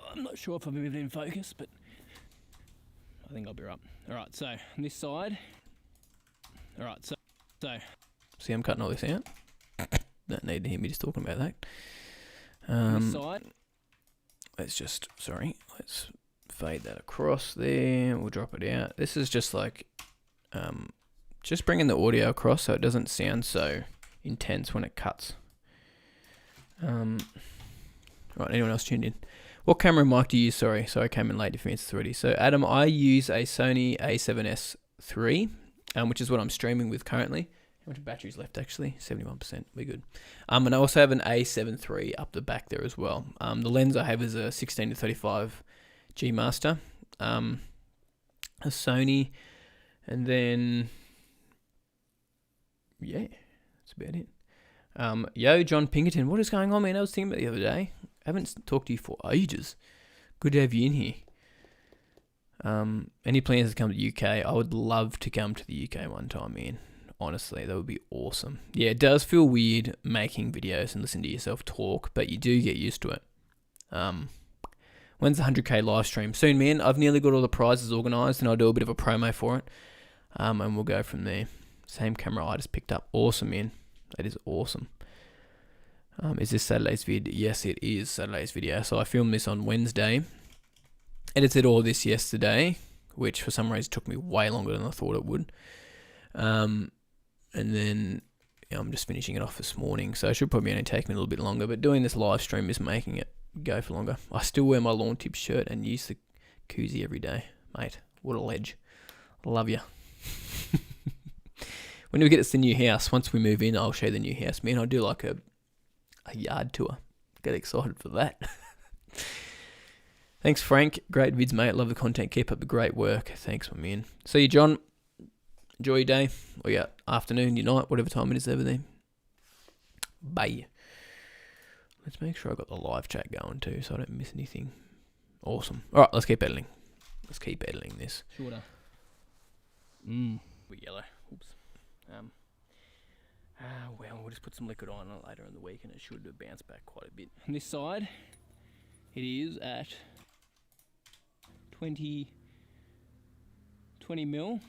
I'm not sure if I'm even in focus, but I think I'll be right. Alright, so on this side. Alright, so See, I'm cutting all this out. Don't need to hear me just talking about that. this side. Let's fade that across there. We'll drop it out. This is just like, just bringing the audio across so it doesn't sound so intense when it cuts. Right, anyone else tuned in? What camera and mic do you use? Sorry, I came in late if you answered already. So Adam, I use a Sony A7S III, which is what I'm streaming with currently. How much battery's left actually? 71%, we're good. And I also have an A7 III up the back there as well. The lens I have is a 16-35 G Master, a Sony, and then, yeah, that's about it. Yo, John Pinkerton, what is going on, man? I was thinking about it the other day. I haven't talked to you for ages. Good to have you in here. Any plans to come to the UK? I would love to come to the UK one time, man. Honestly, that would be awesome. Yeah, it does feel weird making videos and listening to yourself talk, but you do get used to it. When's the 100k live stream? Soon, man. I've nearly got all the prizes organised, and I'll do a bit of a promo for it. And we'll go from there. Same camera I just picked up. Awesome, man. That is awesome. Is this Saturday's vid? Yes, it is Saturday's video. So I filmed this on Wednesday. Edited all this yesterday, which for some reason took me way longer than I thought it would. And then I'm just finishing it off this morning, so it should probably only take me a little bit longer, but doing this live stream is making it go for longer. I still wear my lawn tip shirt and use the koozie every day. Mate, what a ledge. Love ya. When we get to the new house, once we move in, I'll show you the new house. Man, I'll do like a yard tour. Get excited for that. Thanks, Frank. Great vids, mate. Love the content. Keep up the great work. Thanks, my man. See you, John. Enjoy your day, or your afternoon, your night, whatever time it is over there. Bye. Let's make sure I got the live chat going too, so I don't miss anything. Awesome. All right, let's keep editing. Let's keep editing this. Shorter. We're yellow. Oops. Well, we'll just put some liquid on it later in the week, and it should bounce back quite a bit. On this side, it is at 20 mil.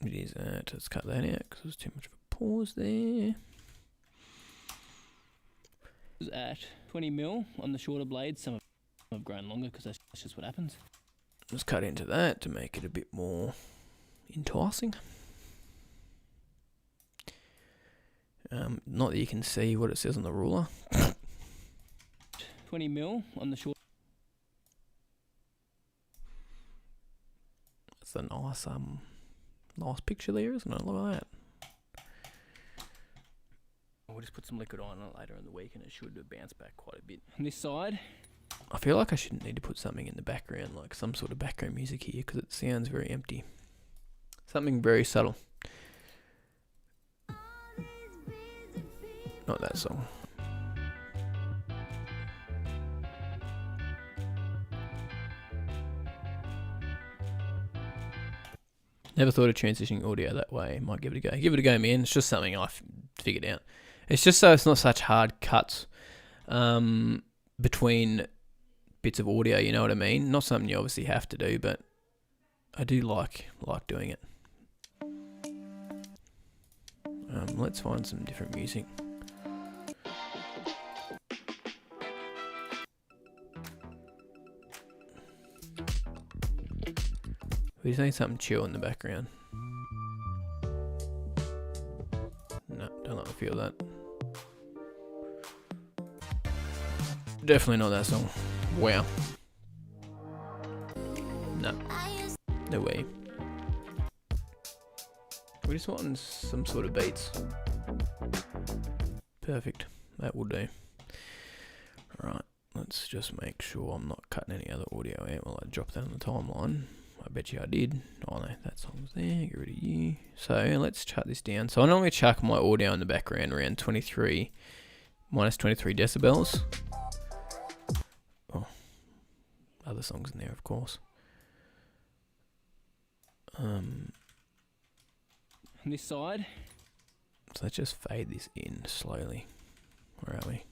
It is at, let's cut that out because there's too much of a pause there. It's at 20 mil on the shorter blades. Some have grown longer because that's just what happens. Let's cut into that to make it a bit more enticing. Not that you can see what it says on the ruler. 20 mil on the short. That's a nice picture there, isn't it? Look at that. We'll just put some liquid on it later in the week, and it should bounce back quite a bit. On this side, I feel like I shouldn't need to put something in the background, like some sort of background music here, because it sounds very empty. Something very subtle. Not that song. Never thought of transitioning audio that way. Might give it a go. Give it a go, man. It's just something I've figured out. It's just so it's not such hard cuts between bits of audio, you know what I mean? Not something you obviously have to do, but I do like doing it. Let's find some different music. We just need something chill in the background. No, don't like the feel of that. Definitely not that song. Wow. No. No way. We just want some sort of beats. Perfect. That will do. Alright, let's just make sure I'm not cutting any other audio out while I drop that on the timeline. I bet you I did. Oh no, that song's there. Get rid of you. So let's chart this down. So I normally chuck my audio in the background around minus 23 decibels. Oh, other songs in there, of course. On this side. So let's just fade this in slowly. Where are we?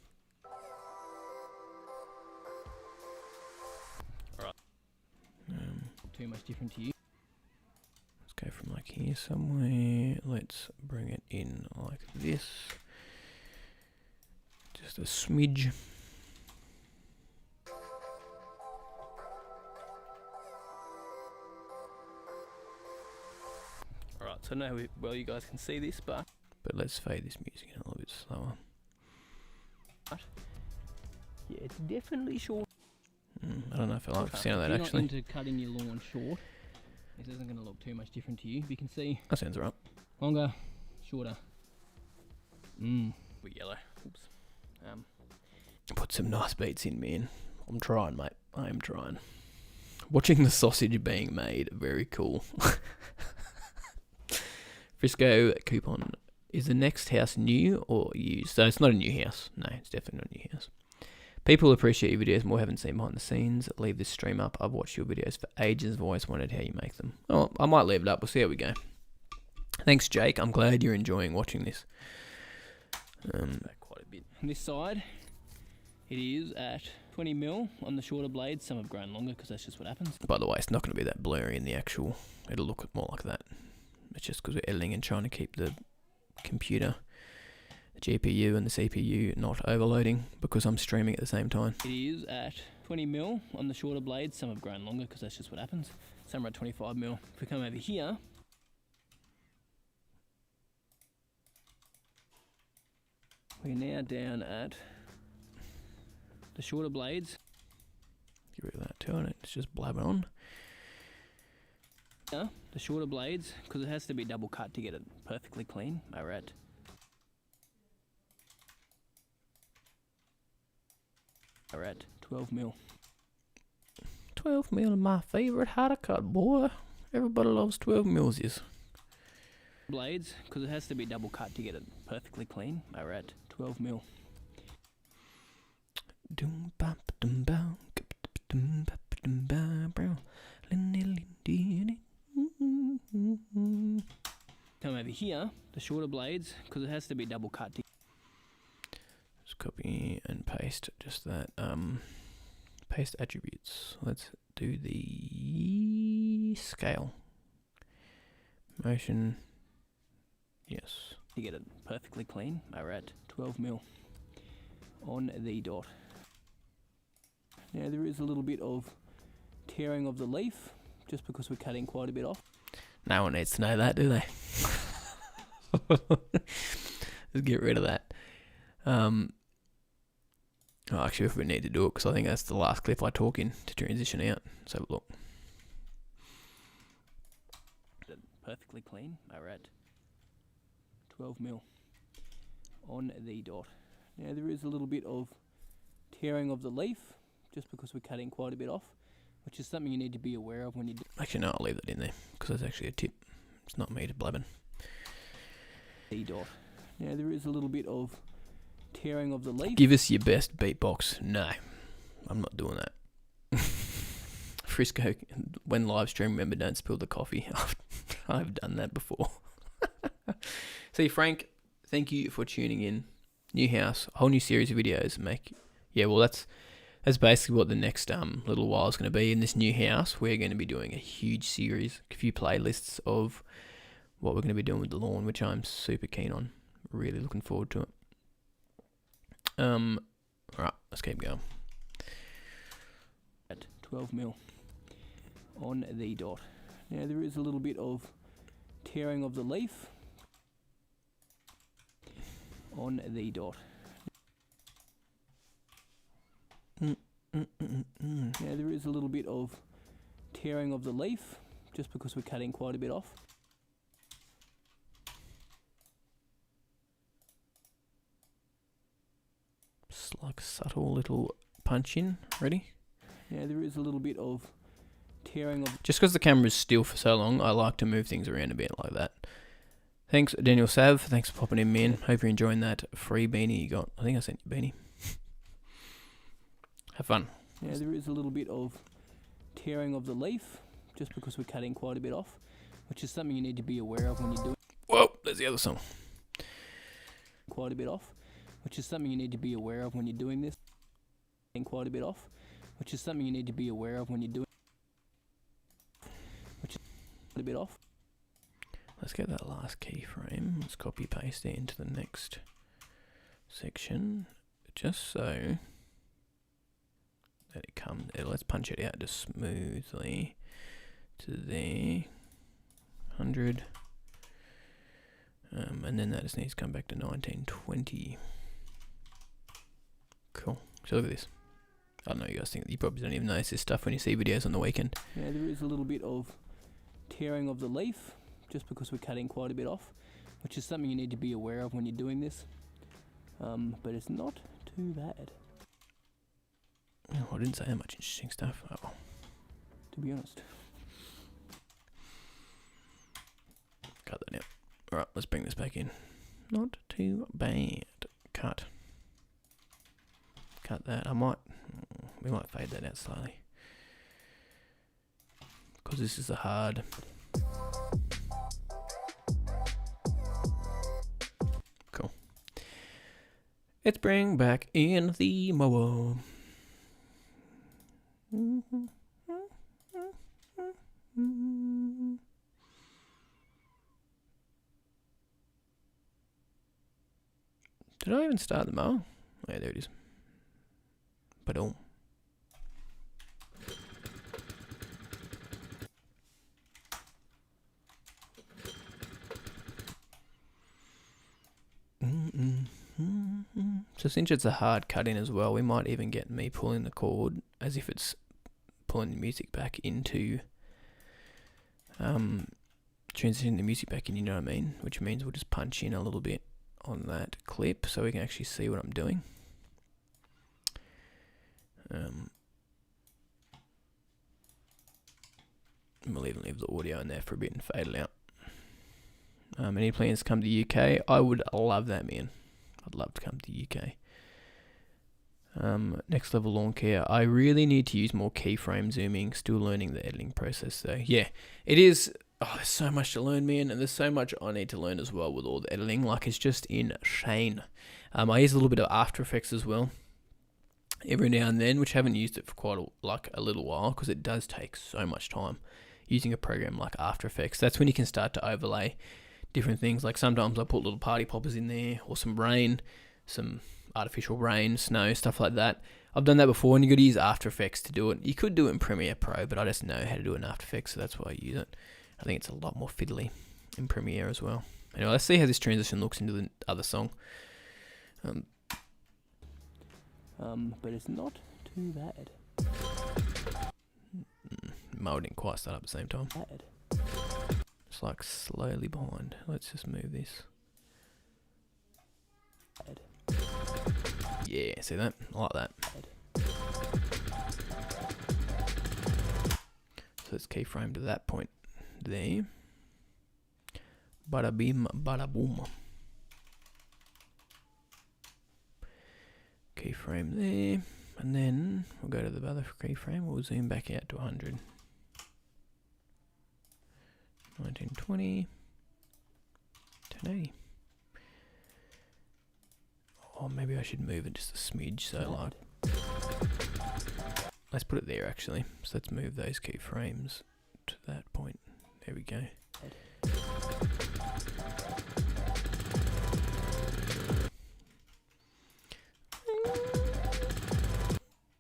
too much different to you. Let's go from like here somewhere. Let's bring it in like this. Just a smidge. Alright, so I don't know how well you guys can see this, but let's fade this music in a little bit slower. Yeah, it's definitely short. I don't know if I like the sound of that If you're actually. not into cutting your lawn short, this isn't going to look too much different to you. You can see That sounds right. longer, shorter. We're yellow. Oops. Put some nice beats in, man. I'm trying, mate. I am trying. Watching the sausage being made, very cool. Frisco coupon. Is the next house new or used? So it's not a new house. No, it's definitely not a new house. People appreciate your videos more, haven't seen behind the scenes. Leave this stream up. I've watched your videos for ages. I've always wondered how you make them. Oh, I might leave it up. We'll see how we go. Thanks, Jake. I'm glad you're enjoying watching this. Quite a bit. On this side, it is at 20 mil on the shorter blades. Some have grown longer because that's just what happens. By the way, it's not going to be that blurry in the actual. It'll look more like that. It's just because we're editing and trying to keep the computer, the GPU and the CPU not overloading because I'm streaming at the same time. It is at 20 mil on the shorter blades. Some have grown longer because that's just what happens. Some are at 25 mil. If we come over here, we're now down at the shorter blades. Get rid of that too, and it's just blabbing on. Yeah, the shorter blades, because it has to be double cut to get it perfectly clean, are at 12 mil. 12 mil, my favourite how to cut, boy. Everybody loves 12 mils. Is Blades, because it has to be double cut to get it perfectly clean, are at 12 mil. Come over here, the shorter blades, because it has to be double cut to Just copy and paste just that. Paste attributes. Let's do the scale. Motion. Yes. to get it perfectly clean, are at 12 mil on the dot. Now there is a little bit of tearing of the leaf, just because we're cutting quite a bit off. No one needs to know that, do they? Just get rid of that. Oh, actually, if we need to do it, because I think that's the last clip I talk in to transition out. Let's have a look. Perfectly clean, are at 12 mil on the dot. Now there is a little bit of tearing of the leaf, just because we're cutting quite a bit off, which is something you need to be aware of when you do. Actually, no, I'll leave that in there, because that's actually a tip. It's not me to blabbing. The dot. Now there is a little bit of tearing of the leaf. Give us your best beatbox. No, I'm not doing that. Frisco, when live stream, remember don't spill the coffee. I've done that before. See, Frank, thank you for tuning in. New house, a whole new series of videos. That's basically what the next little while is going to be. In this new house, we're going to be doing a huge series, a few playlists of what we're going to be doing with the lawn, which I'm super keen on. Really looking forward to it. Right, let's keep going. At 12 mil on the dot. Now there is a little bit of tearing of the leaf on the dot. Now there is a little bit of tearing of the leaf, just because we're cutting quite a bit off. Just like subtle little punch in. Ready? Now there is a little bit of tearing of. Just because the camera's still for so long, I like to move things around a bit like that. Thanks, Daniel Sav. Thanks for popping in, man. Hope you're enjoying that free beanie you got. I think I sent you a beanie. Have fun. Now there is a little bit of tearing of the leaf, just because we're cutting quite a bit off, which is something you need to be aware of when you're doing. Whoa, there's the other song. Quite a bit off, which is something you need to be aware of when you're doing this. Quite a bit off, which is something you need to be aware of when you're doing. a bit off. Let's get that last keyframe. Let's copy paste it into the next section, just so that it comes. Let's punch it out just smoothly to there, 100, and then that just needs to come back to 1920. Cool. So look at this. I don't know, you guys think you probably don't even notice this stuff when you see videos on the weekend. Yeah, there is a little bit of tearing of the leaf, just because we're cutting quite a bit off, which is something you need to be aware of when you're doing this. But it's not too bad. Oh, I didn't say that much interesting stuff. Oh. To be honest. Cut that out. Alright, let's bring this back in. Not too bad. Cut. Cut that. We might fade that out slightly, because this is a hard. Cool. Let's bring back in the mower. Did I even start the mower? Yeah, there it is. Ba-dum. So since it's a hard cut in as well, we might even get me pulling the cord as if it's pulling the music back into, transitioning the music back in, you know what I mean? Which means we'll just punch in a little bit on that clip so we can actually see what I'm doing. We'll even leave the audio in there for a bit and fade it out. Any plans to come to the UK? I would love that, man. I'd love to come to the UK. Next level lawn care. I really need to use more keyframe zooming. Still learning the editing process though. Yeah, it is. Oh, there's so much to learn, man, and there's so much I need to learn as well with all the editing. Like, it's just insane. I use a little bit of After Effects as well, every now and then, which I haven't used it for quite a little while, because it does take so much time using a program like After Effects. That's when you can start to overlay different things. Like sometimes I put little party poppers in there, or some rain, some artificial rain, snow, stuff like that. I've done that before, and you got to use After Effects to do it. You could do it in Premiere Pro, but I just know how to do it in After Effects, so that's why I use it. I think it's a lot more fiddly in Premiere as well. Anyway, let's see how this transition looks into the other song. But it's not too bad. Mo didn't quite start up at the same time. It's like slowly behind. Let's just move this. Yeah, see that? I like that. So let's keyframe to that point there. Bada bim, bada boom. Keyframe there, and then we'll go to the other keyframe. We'll zoom back out to 100. 1920. 1080. Oh, maybe I should move it just a smidge, so like, let's put it there actually. So let's move those keyframes to that point. There we go.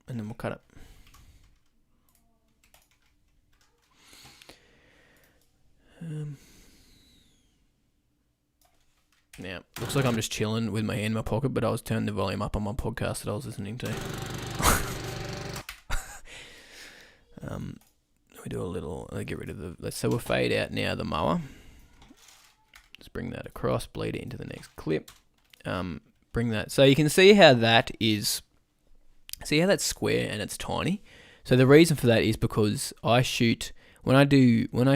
And then we'll cut it. Now, looks like I'm just chilling with my hand in my pocket, but I was turning the volume up on my podcast that I was listening to. We do a little, get rid of so we'll fade out now the mower. Just bring that across, bleed it into the next clip. Bring that, so you can see how that is, see how that's square and it's tiny. So the reason for that is because I shoot, when I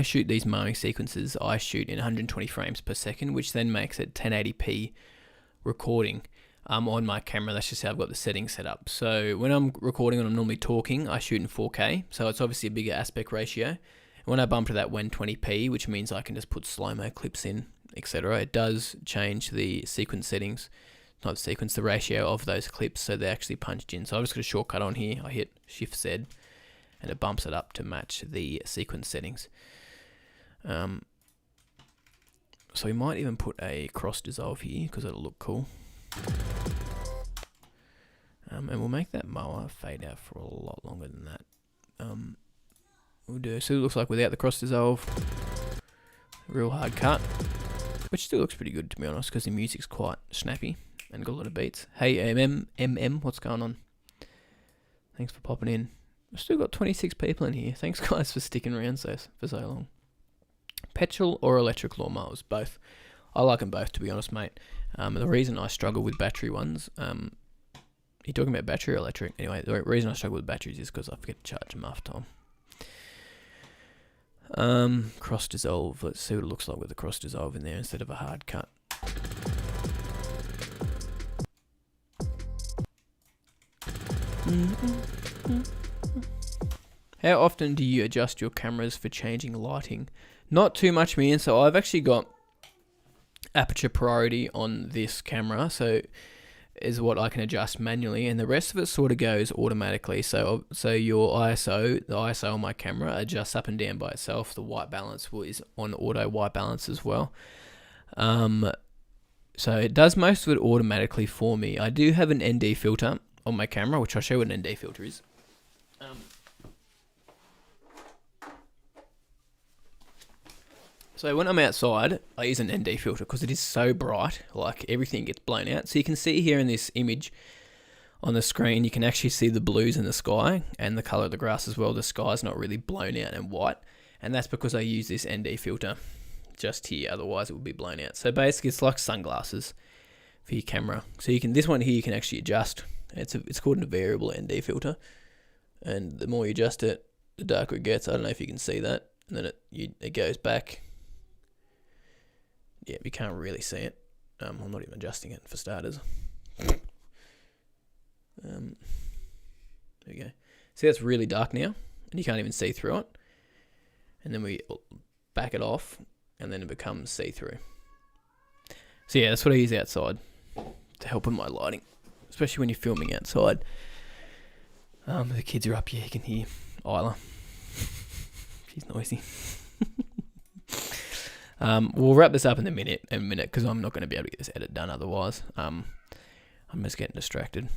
shoot these mowing sequences, I shoot in 120 frames per second, which then makes it 1080p recording on my camera. That's just how I've got the settings set up. So when I'm recording and I'm normally talking, I shoot in 4K. So it's obviously a bigger aspect ratio. And when I bump to that 120p, which means I can just put slow-mo clips in, etc., it does change the sequence settings, not the sequence, the ratio of those clips, so they're actually punched in. So I've just got a shortcut on here. I hit Shift Z, and it bumps it up to match the sequence settings. So we might even put a cross dissolve here because it'll look cool. And we'll make that mower fade out for a lot longer than that. We'll do, so it looks like without the cross dissolve, real hard cut, which still looks pretty good to be honest because the music's quite snappy and got a lot of beats. Hey MM, what's going on? Thanks for popping in. I've still got 26 people in here. Thanks guys for sticking around for so long. Petrol or electric lawnmowers? Both. I like them both to be honest, mate. The reason I struggle with battery ones, you're talking about battery or electric? Anyway, the reason I struggle with batteries is because I forget to charge them half the time. Cross dissolve. Let's see what it looks like with the cross dissolve in there instead of a hard cut. How often do you adjust your cameras for changing lighting? Not too much, man. So I've actually got aperture priority on this camera, so is what I can adjust manually, and the rest of it sort of goes automatically. So your ISO, the ISO on my camera adjusts up and down by itself. The white balance is on auto white balance as well. So it does most of it automatically for me. I do have an ND filter on my camera, which I'll show you what an ND filter is. So when I'm outside, I use an ND filter because it is so bright, like everything gets blown out. So you can see here in this image on the screen, you can actually see the blues in the sky and the color of the grass as well. The sky's not really blown out and white, and that's because I use this ND filter just here, otherwise it would be blown out. So basically it's like sunglasses for your camera. So you can, this one here you can actually adjust. It's called a variable ND filter, and the more you adjust it, the darker it gets. I don't know if you can see that, and then it goes back. Yeah, you can't really see it. I'm not even adjusting it for starters. There we go. See, it's really dark now, and you can't even see through it. And then we back it off, and then it becomes see-through. So yeah, that's what I use outside to help with my lighting, especially when you're filming outside. The kids are up here, you can hear Isla. She's noisy. We'll wrap this up in a minute because I'm not going to be able to get this edit done otherwise. I'm just getting distracted.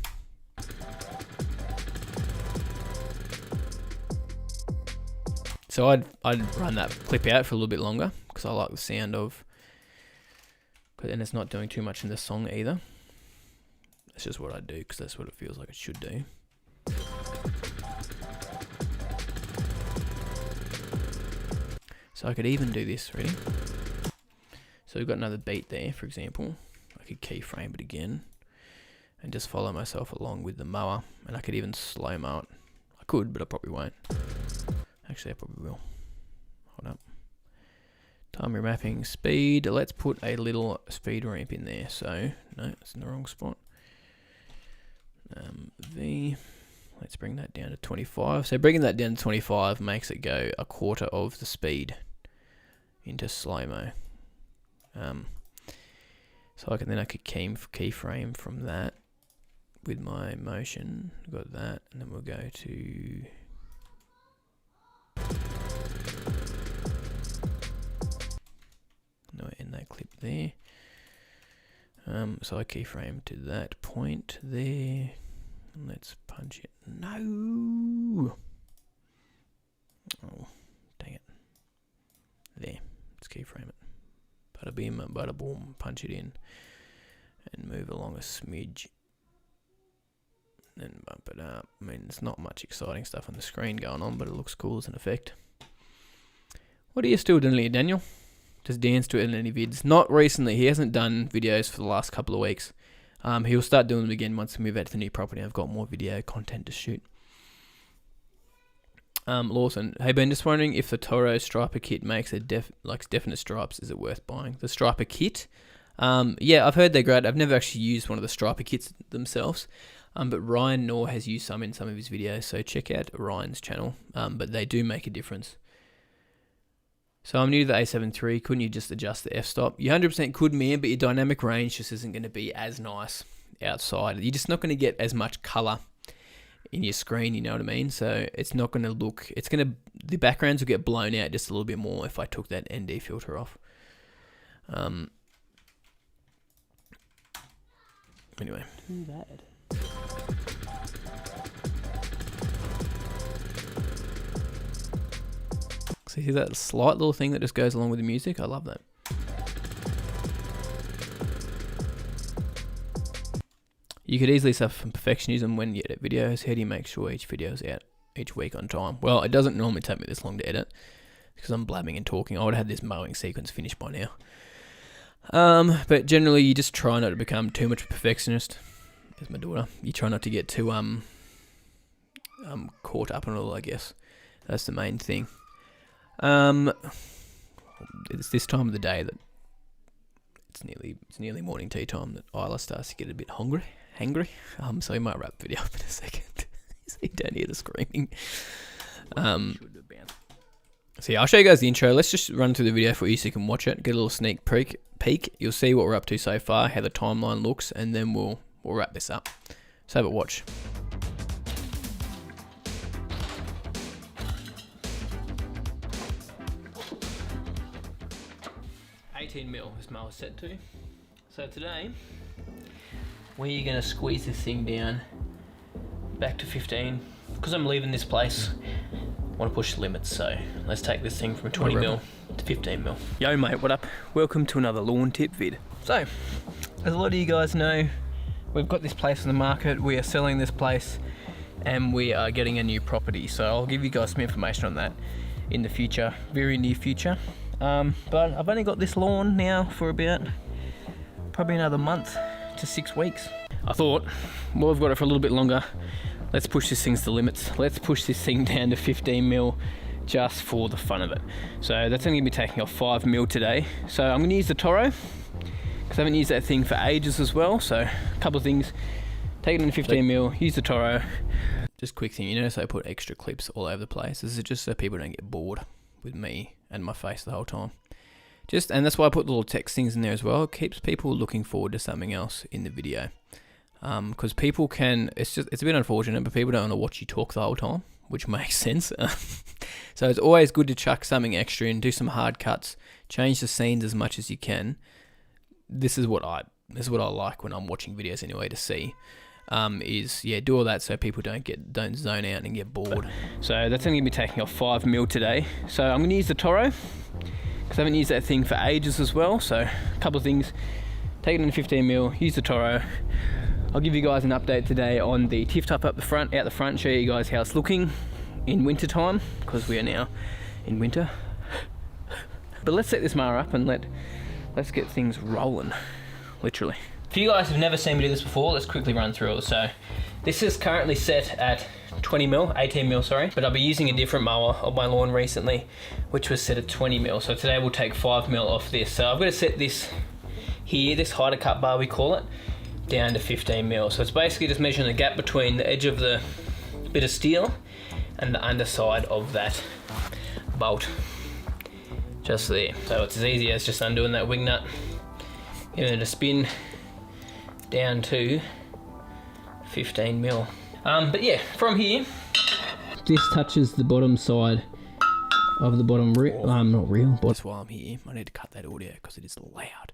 So I'd run that clip out for a little bit longer because I like the sound of, and it's not doing too much in the song either. That's just what I do because that's what it feels like it should do. So I could even do this, ready? So we've got another beat there, for example. I could keyframe it again and just follow myself along with the mower, and I could even slow mo it. I could, but I probably won't. Actually, I probably will. Hold up. Time remapping speed. Let's put a little speed ramp in there. So, no, it's in the wrong spot. V. Let's bring that down to 25. So bringing that down to 25 makes it go a quarter of the speed into slow-mo. So I could keyframe from that with my motion. Got that, and then we'll go to no, end that clip there. So I keyframe to that point there. Let's punch it. No. Oh, dang it. There. Let's keyframe it. Bada bim, bada boom. Punch it in and move along a smidge. Then bump it up. I mean, there's not much exciting stuff on the screen going on, but it looks cool as an effect. What are you still doing here, Daniel? Does Dan still edit any vids? Not recently. He hasn't done videos for the last couple of weeks. He'll start doing them again once we move out to the new property. I've got more video content to shoot. Lawson, hey Ben, just wondering if the Toro striper kit makes a definite stripes. Is it worth buying the striper kit? Yeah, I've heard they're great. I've never actually used one of the striper kits themselves. But Ryan Knorr has used some in some of his videos, so check out Ryan's channel. But they do make a difference. So I'm new to the A7 III. Couldn't you just adjust the f-stop? You 100% could, man, but your dynamic range just isn't going to be as nice outside. You're just not going to get as much colour in your screen, you know what I mean? So it's not going to look, the backgrounds will get blown out just a little bit more if I took that ND filter off. Anyway. Too bad. See that slight little thing that just goes along with the music? I love that. You could easily suffer from perfectionism when you edit videos. How do you make sure each video is out each week on time? Well, it doesn't normally take me this long to edit because I'm blabbing and talking. I would have had this mowing sequence finished by now. But generally, you just try not to become too much of a perfectionist. There's my daughter. You try not to get too caught up in it all, I guess. That's the main thing. It's this time of the day that it's nearly morning tea time that Isla starts to get a bit hungry. So we might wrap the video up in a second. So you don't hear the screaming. So yeah, I'll show you guys the intro. Let's just run through the video for you so you can watch it, get a little sneak peek. You'll see what we're up to so far, how the timeline looks, and then we'll wrap this up. So have a watch. $18mm this mower is set to. So today we're going to squeeze this thing down back to 15 because I'm leaving this place. I want to push the limits, so let's take this thing from 20mm to 15mm. Yo mate, what up? Welcome to another lawn tip vid. So, as a lot of you guys know, we've got this place on the market. We are selling this place and we are getting a new property. So I'll give you guys some information on that in the future, very near future. But I've only got this lawn now for about probably another month to 6 weeks. I thought, well, we've got it for a little bit longer. Let's push this thing to the limits. Let's push this thing down to 15mm just for the fun of it. So that's only gonna be taking off 5mm today. So I'm gonna use the Toro because I haven't used that thing for ages as well. So a couple of things, take it into 15mm, use the Toro. Just quick thing, you notice I put extra clips all over the place. This is just so people don't get bored with me and my face the whole time. And that's why I put little text things in there as well. It keeps people looking forward to something else in the video. Because people can, it's a bit unfortunate, but people don't want to watch you talk the whole time, which makes sense. So it's always good to chuck something extra in, do some hard cuts, change the scenes as much as you can. This is what I like when I'm watching videos anyway to see. Do all that so people don't zone out and get bored. So that's only gonna be taking off 5mm today. So I'm gonna use the Toro because I haven't used that thing for ages as well. So a couple of things, take it into 15mm, use the Toro. I'll give you guys an update today on the tiff top out the front, show you guys how it's looking in winter time because we are now in winter. But let's set this mower up and let's get things rolling, literally. For you guys who've never seen me do this before, let's quickly run through it. So this is currently set at 18mm, sorry, but I'll be using a different mower on my lawn recently, which was set at 20mm. So today we'll take 5mm off this. So I've got to set this here, this hider cut bar we call it, down to 15mm. So it's basically just measuring the gap between the edge of the bit of steel and the underside of that bolt. Just there. So it's as easy as just undoing that wing nut, giving it a spin, down to 15mm. But yeah, from here, this touches the bottom side of the bottom reel. That's why I'm here. I need to cut that audio because it is loud.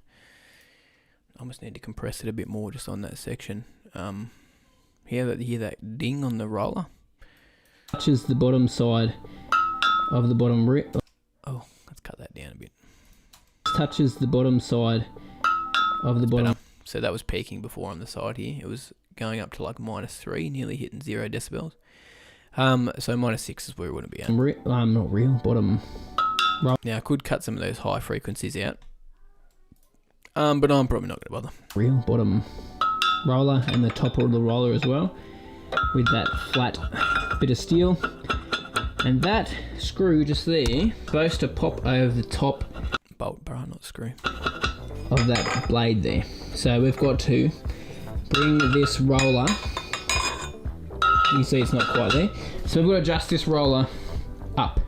I almost need to compress it a bit more just on that section. Hear that ding on the roller? Touches the bottom side of the bottom reel. Oh, let's cut that down a bit. Touches the bottom side of the bottom. So that was peaking before on the side here. It was going up to like -3, nearly hitting 0 decibels. So -6 is where we want to be at. Bottom. Now I could cut some of those high frequencies out. But I'm probably not going to bother. Bottom roller and the top of the roller as well, with that flat bit of steel. And that screw just there, supposed to pop over the top bolt, bro, not screw, of that blade there. So we've got to bring this roller, you see it's not quite there, so we've got to adjust this roller up,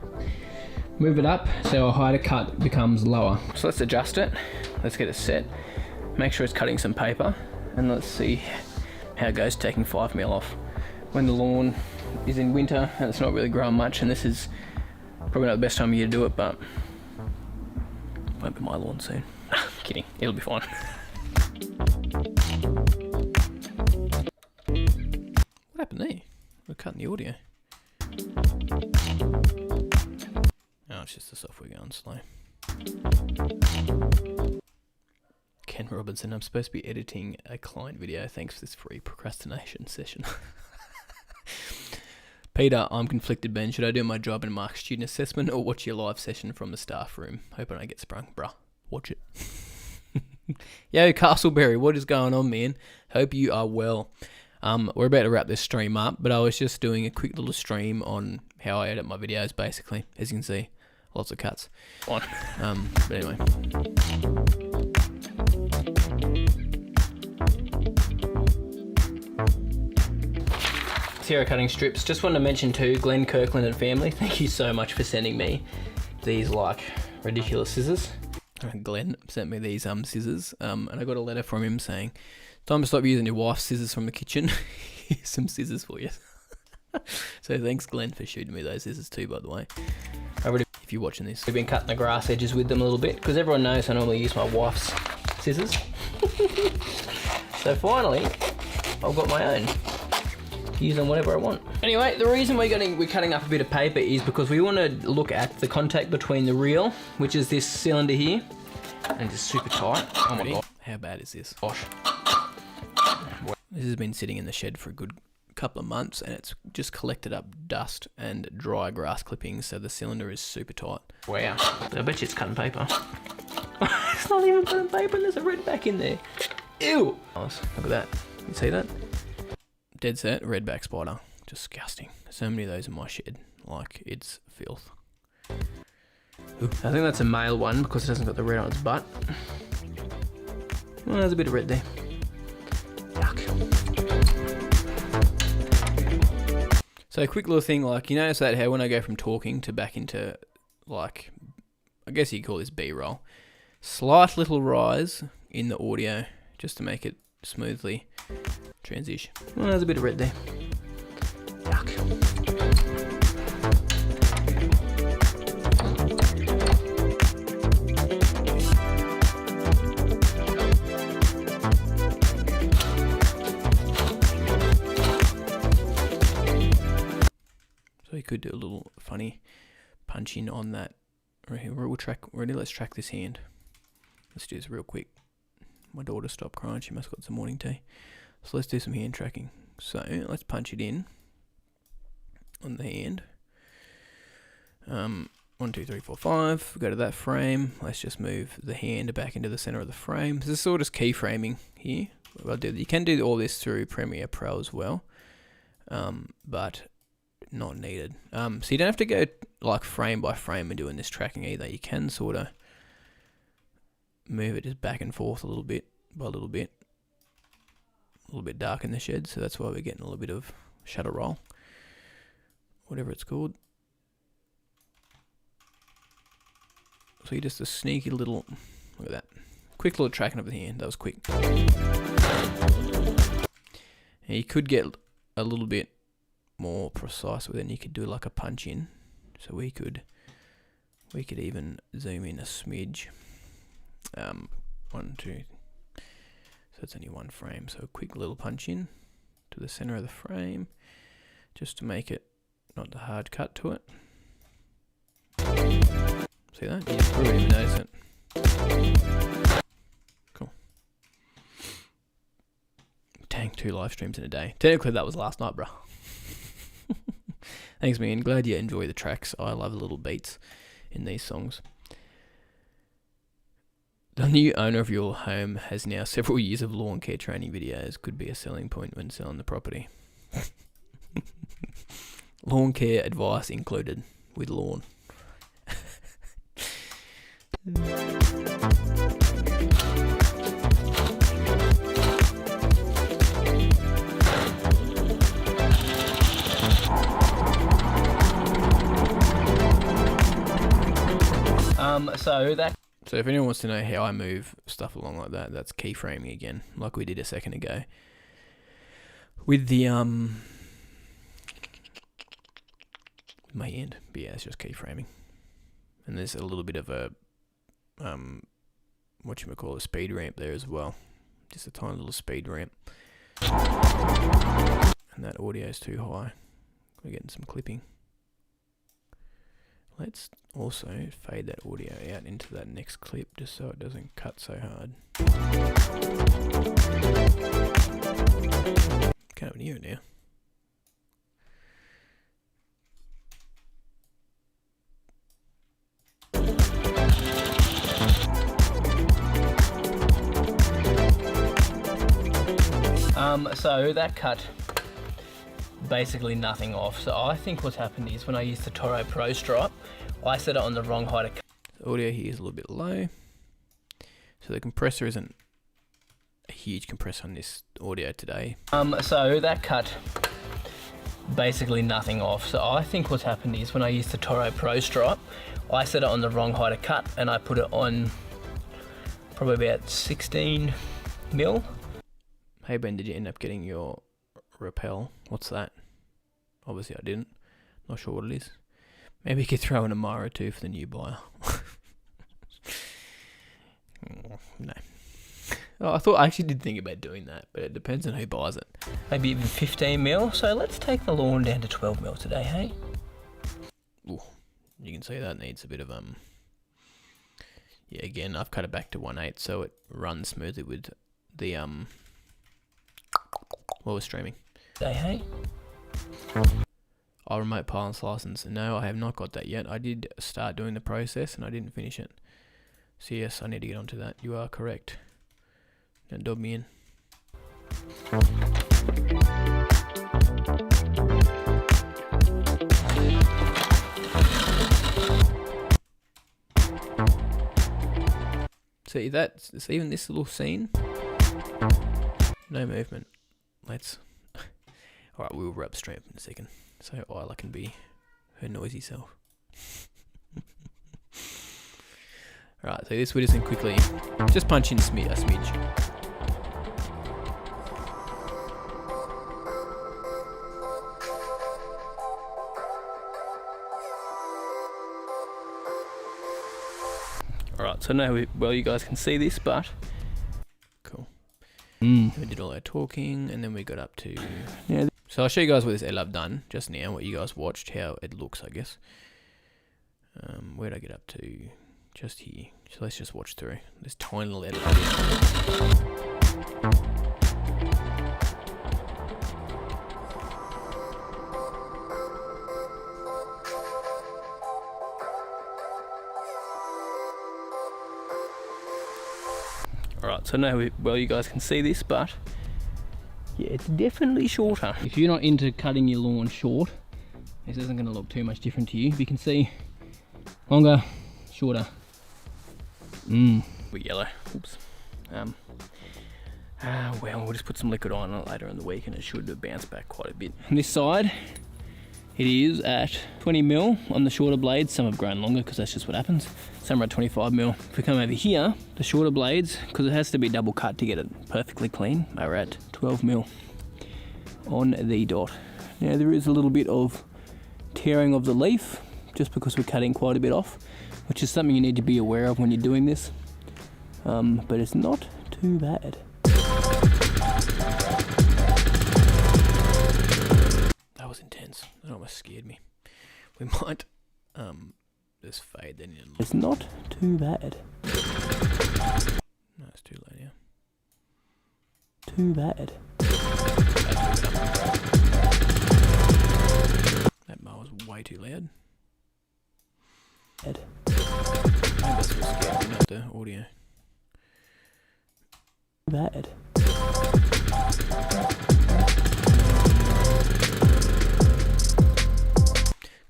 move it up so our hider cut becomes lower. So let's adjust it, let's get it set, make sure it's cutting some paper, and let's see how it goes taking 5mm off. when the lawn is in winter and it's not really growing much, and this is probably not the best time of year to do it, but won't be my lawn soon. Kidding, it'll be fine. What happened there? We're cutting the audio. Oh, it's just the software going slow. Ken Robinson, I'm supposed to be editing a client video. Thanks for this free procrastination session. Peter, I'm conflicted, Ben. Should I do my job and mark student assessment or watch your live session from the staff room? Hoping I get sprung. Bruh, watch it. Yo, Castleberry, what is going on, man? Hope you are well. We're about to wrap this stream up, but I was just doing a quick little stream on how I edit my videos, basically. As you can see, lots of cuts. But anyway. Zero cutting strips. Just wanted to mention too, Glenn Kirkland and family, thank you so much for sending me these like ridiculous scissors. Glenn sent me these scissors, and I got a letter from him saying, time to stop using your wife's scissors from the kitchen. Here's some scissors for you. So thanks Glenn for shooting me those scissors too, by the way. If you're watching this, we've been cutting the grass edges with them a little bit, because everyone knows I normally use my wife's scissors. So finally, I've got my own. Use on whatever I want. Anyway, the reason we're cutting up a bit of paper is because we want to look at the contact between the reel, which is this cylinder here, and it's super tight. Oh my god. How bad is this? Gosh. This has been sitting in the shed for a good couple of months, and it's just collected up dust and dry grass clippings, so the cylinder is super tight. Wow. I bet you it's cutting paper. It's not even cutting paper, and there's a redback in there. Ew! Nice. Look at that. You see that? Dead set, redback spider. Disgusting. So many of those in my shed. Like, it's filth. Ooh, I think that's a male one because it hasn't got the red on its butt. Well, there's a bit of red there. Yuck. So a quick little thing, like, you notice that how when I go from talking to back into, like, I guess you call this B-roll. Slight little rise in the audio just to make it smoothly transition. Well, there's a bit of red there. Yuck. So you could do a little funny punch in on that. Let's track this hand. Let's do this real quick. My daughter stopped crying, she must have got some morning tea. So let's do some hand tracking. So let's punch it in on the hand. 1, 2, 3, 4, 5. Go to that frame. Let's just move the hand back into the center of the frame. This is sort of keyframing here. You can do all this through Premiere Pro as well, but not needed. So you don't have to go like frame by frame and doing this tracking either. You can sort of move it just back and forth a little bit by a little bit. A little bit dark in the shed, so that's why we're getting a little bit of shutter roll, whatever it's called. So you just a sneaky little, look at that, quick little tracking of the hand. That was quick. And you could get a little bit more precise with it, and you could do like a punch in. So we could even zoom in a smidge. 1, 2. So it's only one frame. So a quick little punch in to the center of the frame, just to make it not the hard cut to it. See that? You just probably even notice it. Cool. Dang, 2 live streams in a day. Technically that was last night, bro. Thanks, man. Glad you enjoy the tracks. I love the little beats in these songs. The new owner of your home has now several years of lawn care training videos. Could be a selling point when selling the property. Lawn care advice included with lawn. So if anyone wants to know how I move stuff along like that, that's keyframing again, like we did a second ago. With the may end. But yeah, it's just keyframing. And there's a little bit of a a speed ramp there as well. Just a tiny little speed ramp. And that audio is too high. We're getting some clipping. Let's also fade that audio out into that next clip just so it doesn't cut so hard. Can't even hear it now. So that cut basically nothing off. So I think what's happened is when I used the Toro Pro Stripe, I set it on the wrong height of cut. The audio here is a little bit low. So the compressor isn't a huge compressor on this audio today. So that cut basically nothing off. So I think what's happened is when I used the Toro Pro Stripe, I set it on the wrong height of cut and I put it on probably about 16 mil. Hey Ben, did you end up getting your rappel? What's that? Obviously I didn't. Not sure what it is. Maybe you could throw in a Mara or two for the new buyer. No. Oh, I actually did think about doing that, but it depends on who buys it. Maybe even 15 mil. So let's take the lawn down to 12 mil today, hey? Ooh, you can see that needs a bit of yeah, again, I've cut it back to 1/8 so it runs smoothly with the what was streaming. Hey. Oh, remote pilot's license. No, I have not got that yet. I did start doing the process and I didn't finish it. So yes, I need to get onto that. You are correct. Don't dub me in. See that's even this little scene. No movement. Let's. Alright, we'll wrap straight up in a second. So Isla can be her noisy self. Alright, so this we're just going to quickly just punch in a smidge. Alright, so now you guys can see this, but cool. We did all our talking, and then we got up to... Yeah. So I'll show you guys what this I've done just now, what you guys watched, how it looks, I guess. Where'd I get up to? Just here. So let's just watch through this tiny little edit. Alright, so now you guys can see this, but yeah, it's definitely shorter. If you're not into cutting your lawn short, this isn't going to look too much different to you. You can see longer, shorter. We're yellow. Oops. Well, we'll just put some liquid on it later in the week and it should bounce back quite a bit. On this side, it is at 20 mil on the shorter blades. Some have grown longer because that's just what happens. Some are at 25 mil. If we come over here, the shorter blades, because it has to be double cut to get it perfectly clean, are at 12 mil on the dot. Now there is a little bit of tearing of the leaf just because we're cutting quite a bit off, which is something you need to be aware of when you're doing this. But it's not too bad. That was intense. That almost scared me. We might just fade that in. It's not too bad. No, it's too low now. Too bad. That bar was way too loud. Maybe that's what scared me, not the audio. Bad.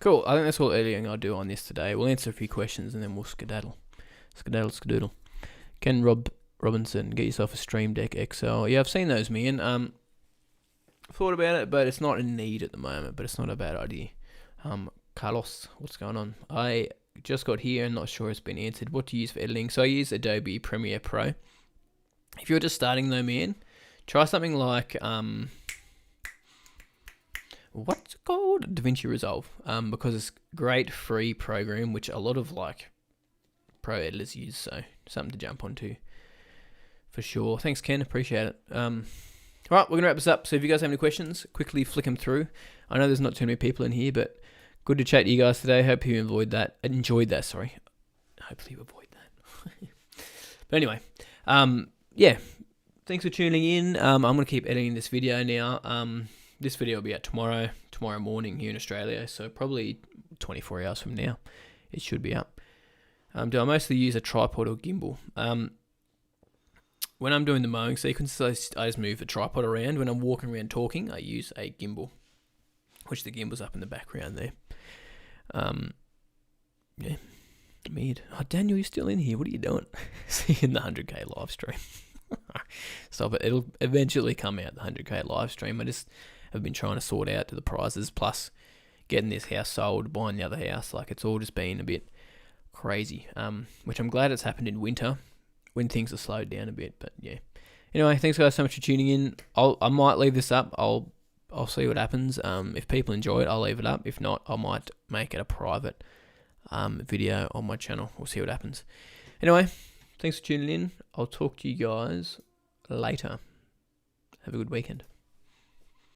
Cool, I think that's all editing I'll do on this today. We'll answer a few questions and then we'll skedaddle. Skedaddle. Ken Robinson, get yourself a Stream Deck XL. Yeah, I've seen those, man. Thought about it, but it's not a need at the moment, but it's not a bad idea. Carlos, what's going on? I just got here and not sure it's been answered. What do you use for editing? So I use Adobe Premiere Pro. If you're just starting though, man, try something like what's it called? DaVinci Resolve. Because it's a great free program which a lot of like pro editors use, so something to jump onto for sure. Thanks, Ken. Appreciate it. All right, we're gonna wrap this up. So if you guys have any questions, quickly flick them through. I know there's not too many people in here, but good to chat to you guys today. Hope you enjoyed that. Sorry. Hopefully you avoid that. But anyway, yeah. Thanks for tuning in. I'm gonna keep editing this video now. This video will be out tomorrow morning here in Australia, so probably 24 hours from now, it should be up. Do I mostly use a tripod or gimbal? When I'm doing the mowing sequence, I just move the tripod around. When I'm walking around talking, I use a gimbal, which the gimbal's up in the background there. Yeah, mid. Oh, Daniel, you're still in here. What are you doing? See you in the 100k live stream. Stop it. It'll eventually come out, the 100k live stream. I just have been trying to sort out the prizes, plus getting this house sold, buying the other house. Like, it's all just been a bit crazy, which I'm glad it's happened in winter when things are slowed down a bit. But yeah, anyway, thanks guys so much for tuning in. I might leave this up. I'll see what happens. If people enjoy it, I'll leave it up. If not, I might make it a private video on my channel. We'll see what happens. Anyway, thanks for tuning in. I'll talk to you guys later. Have a good weekend.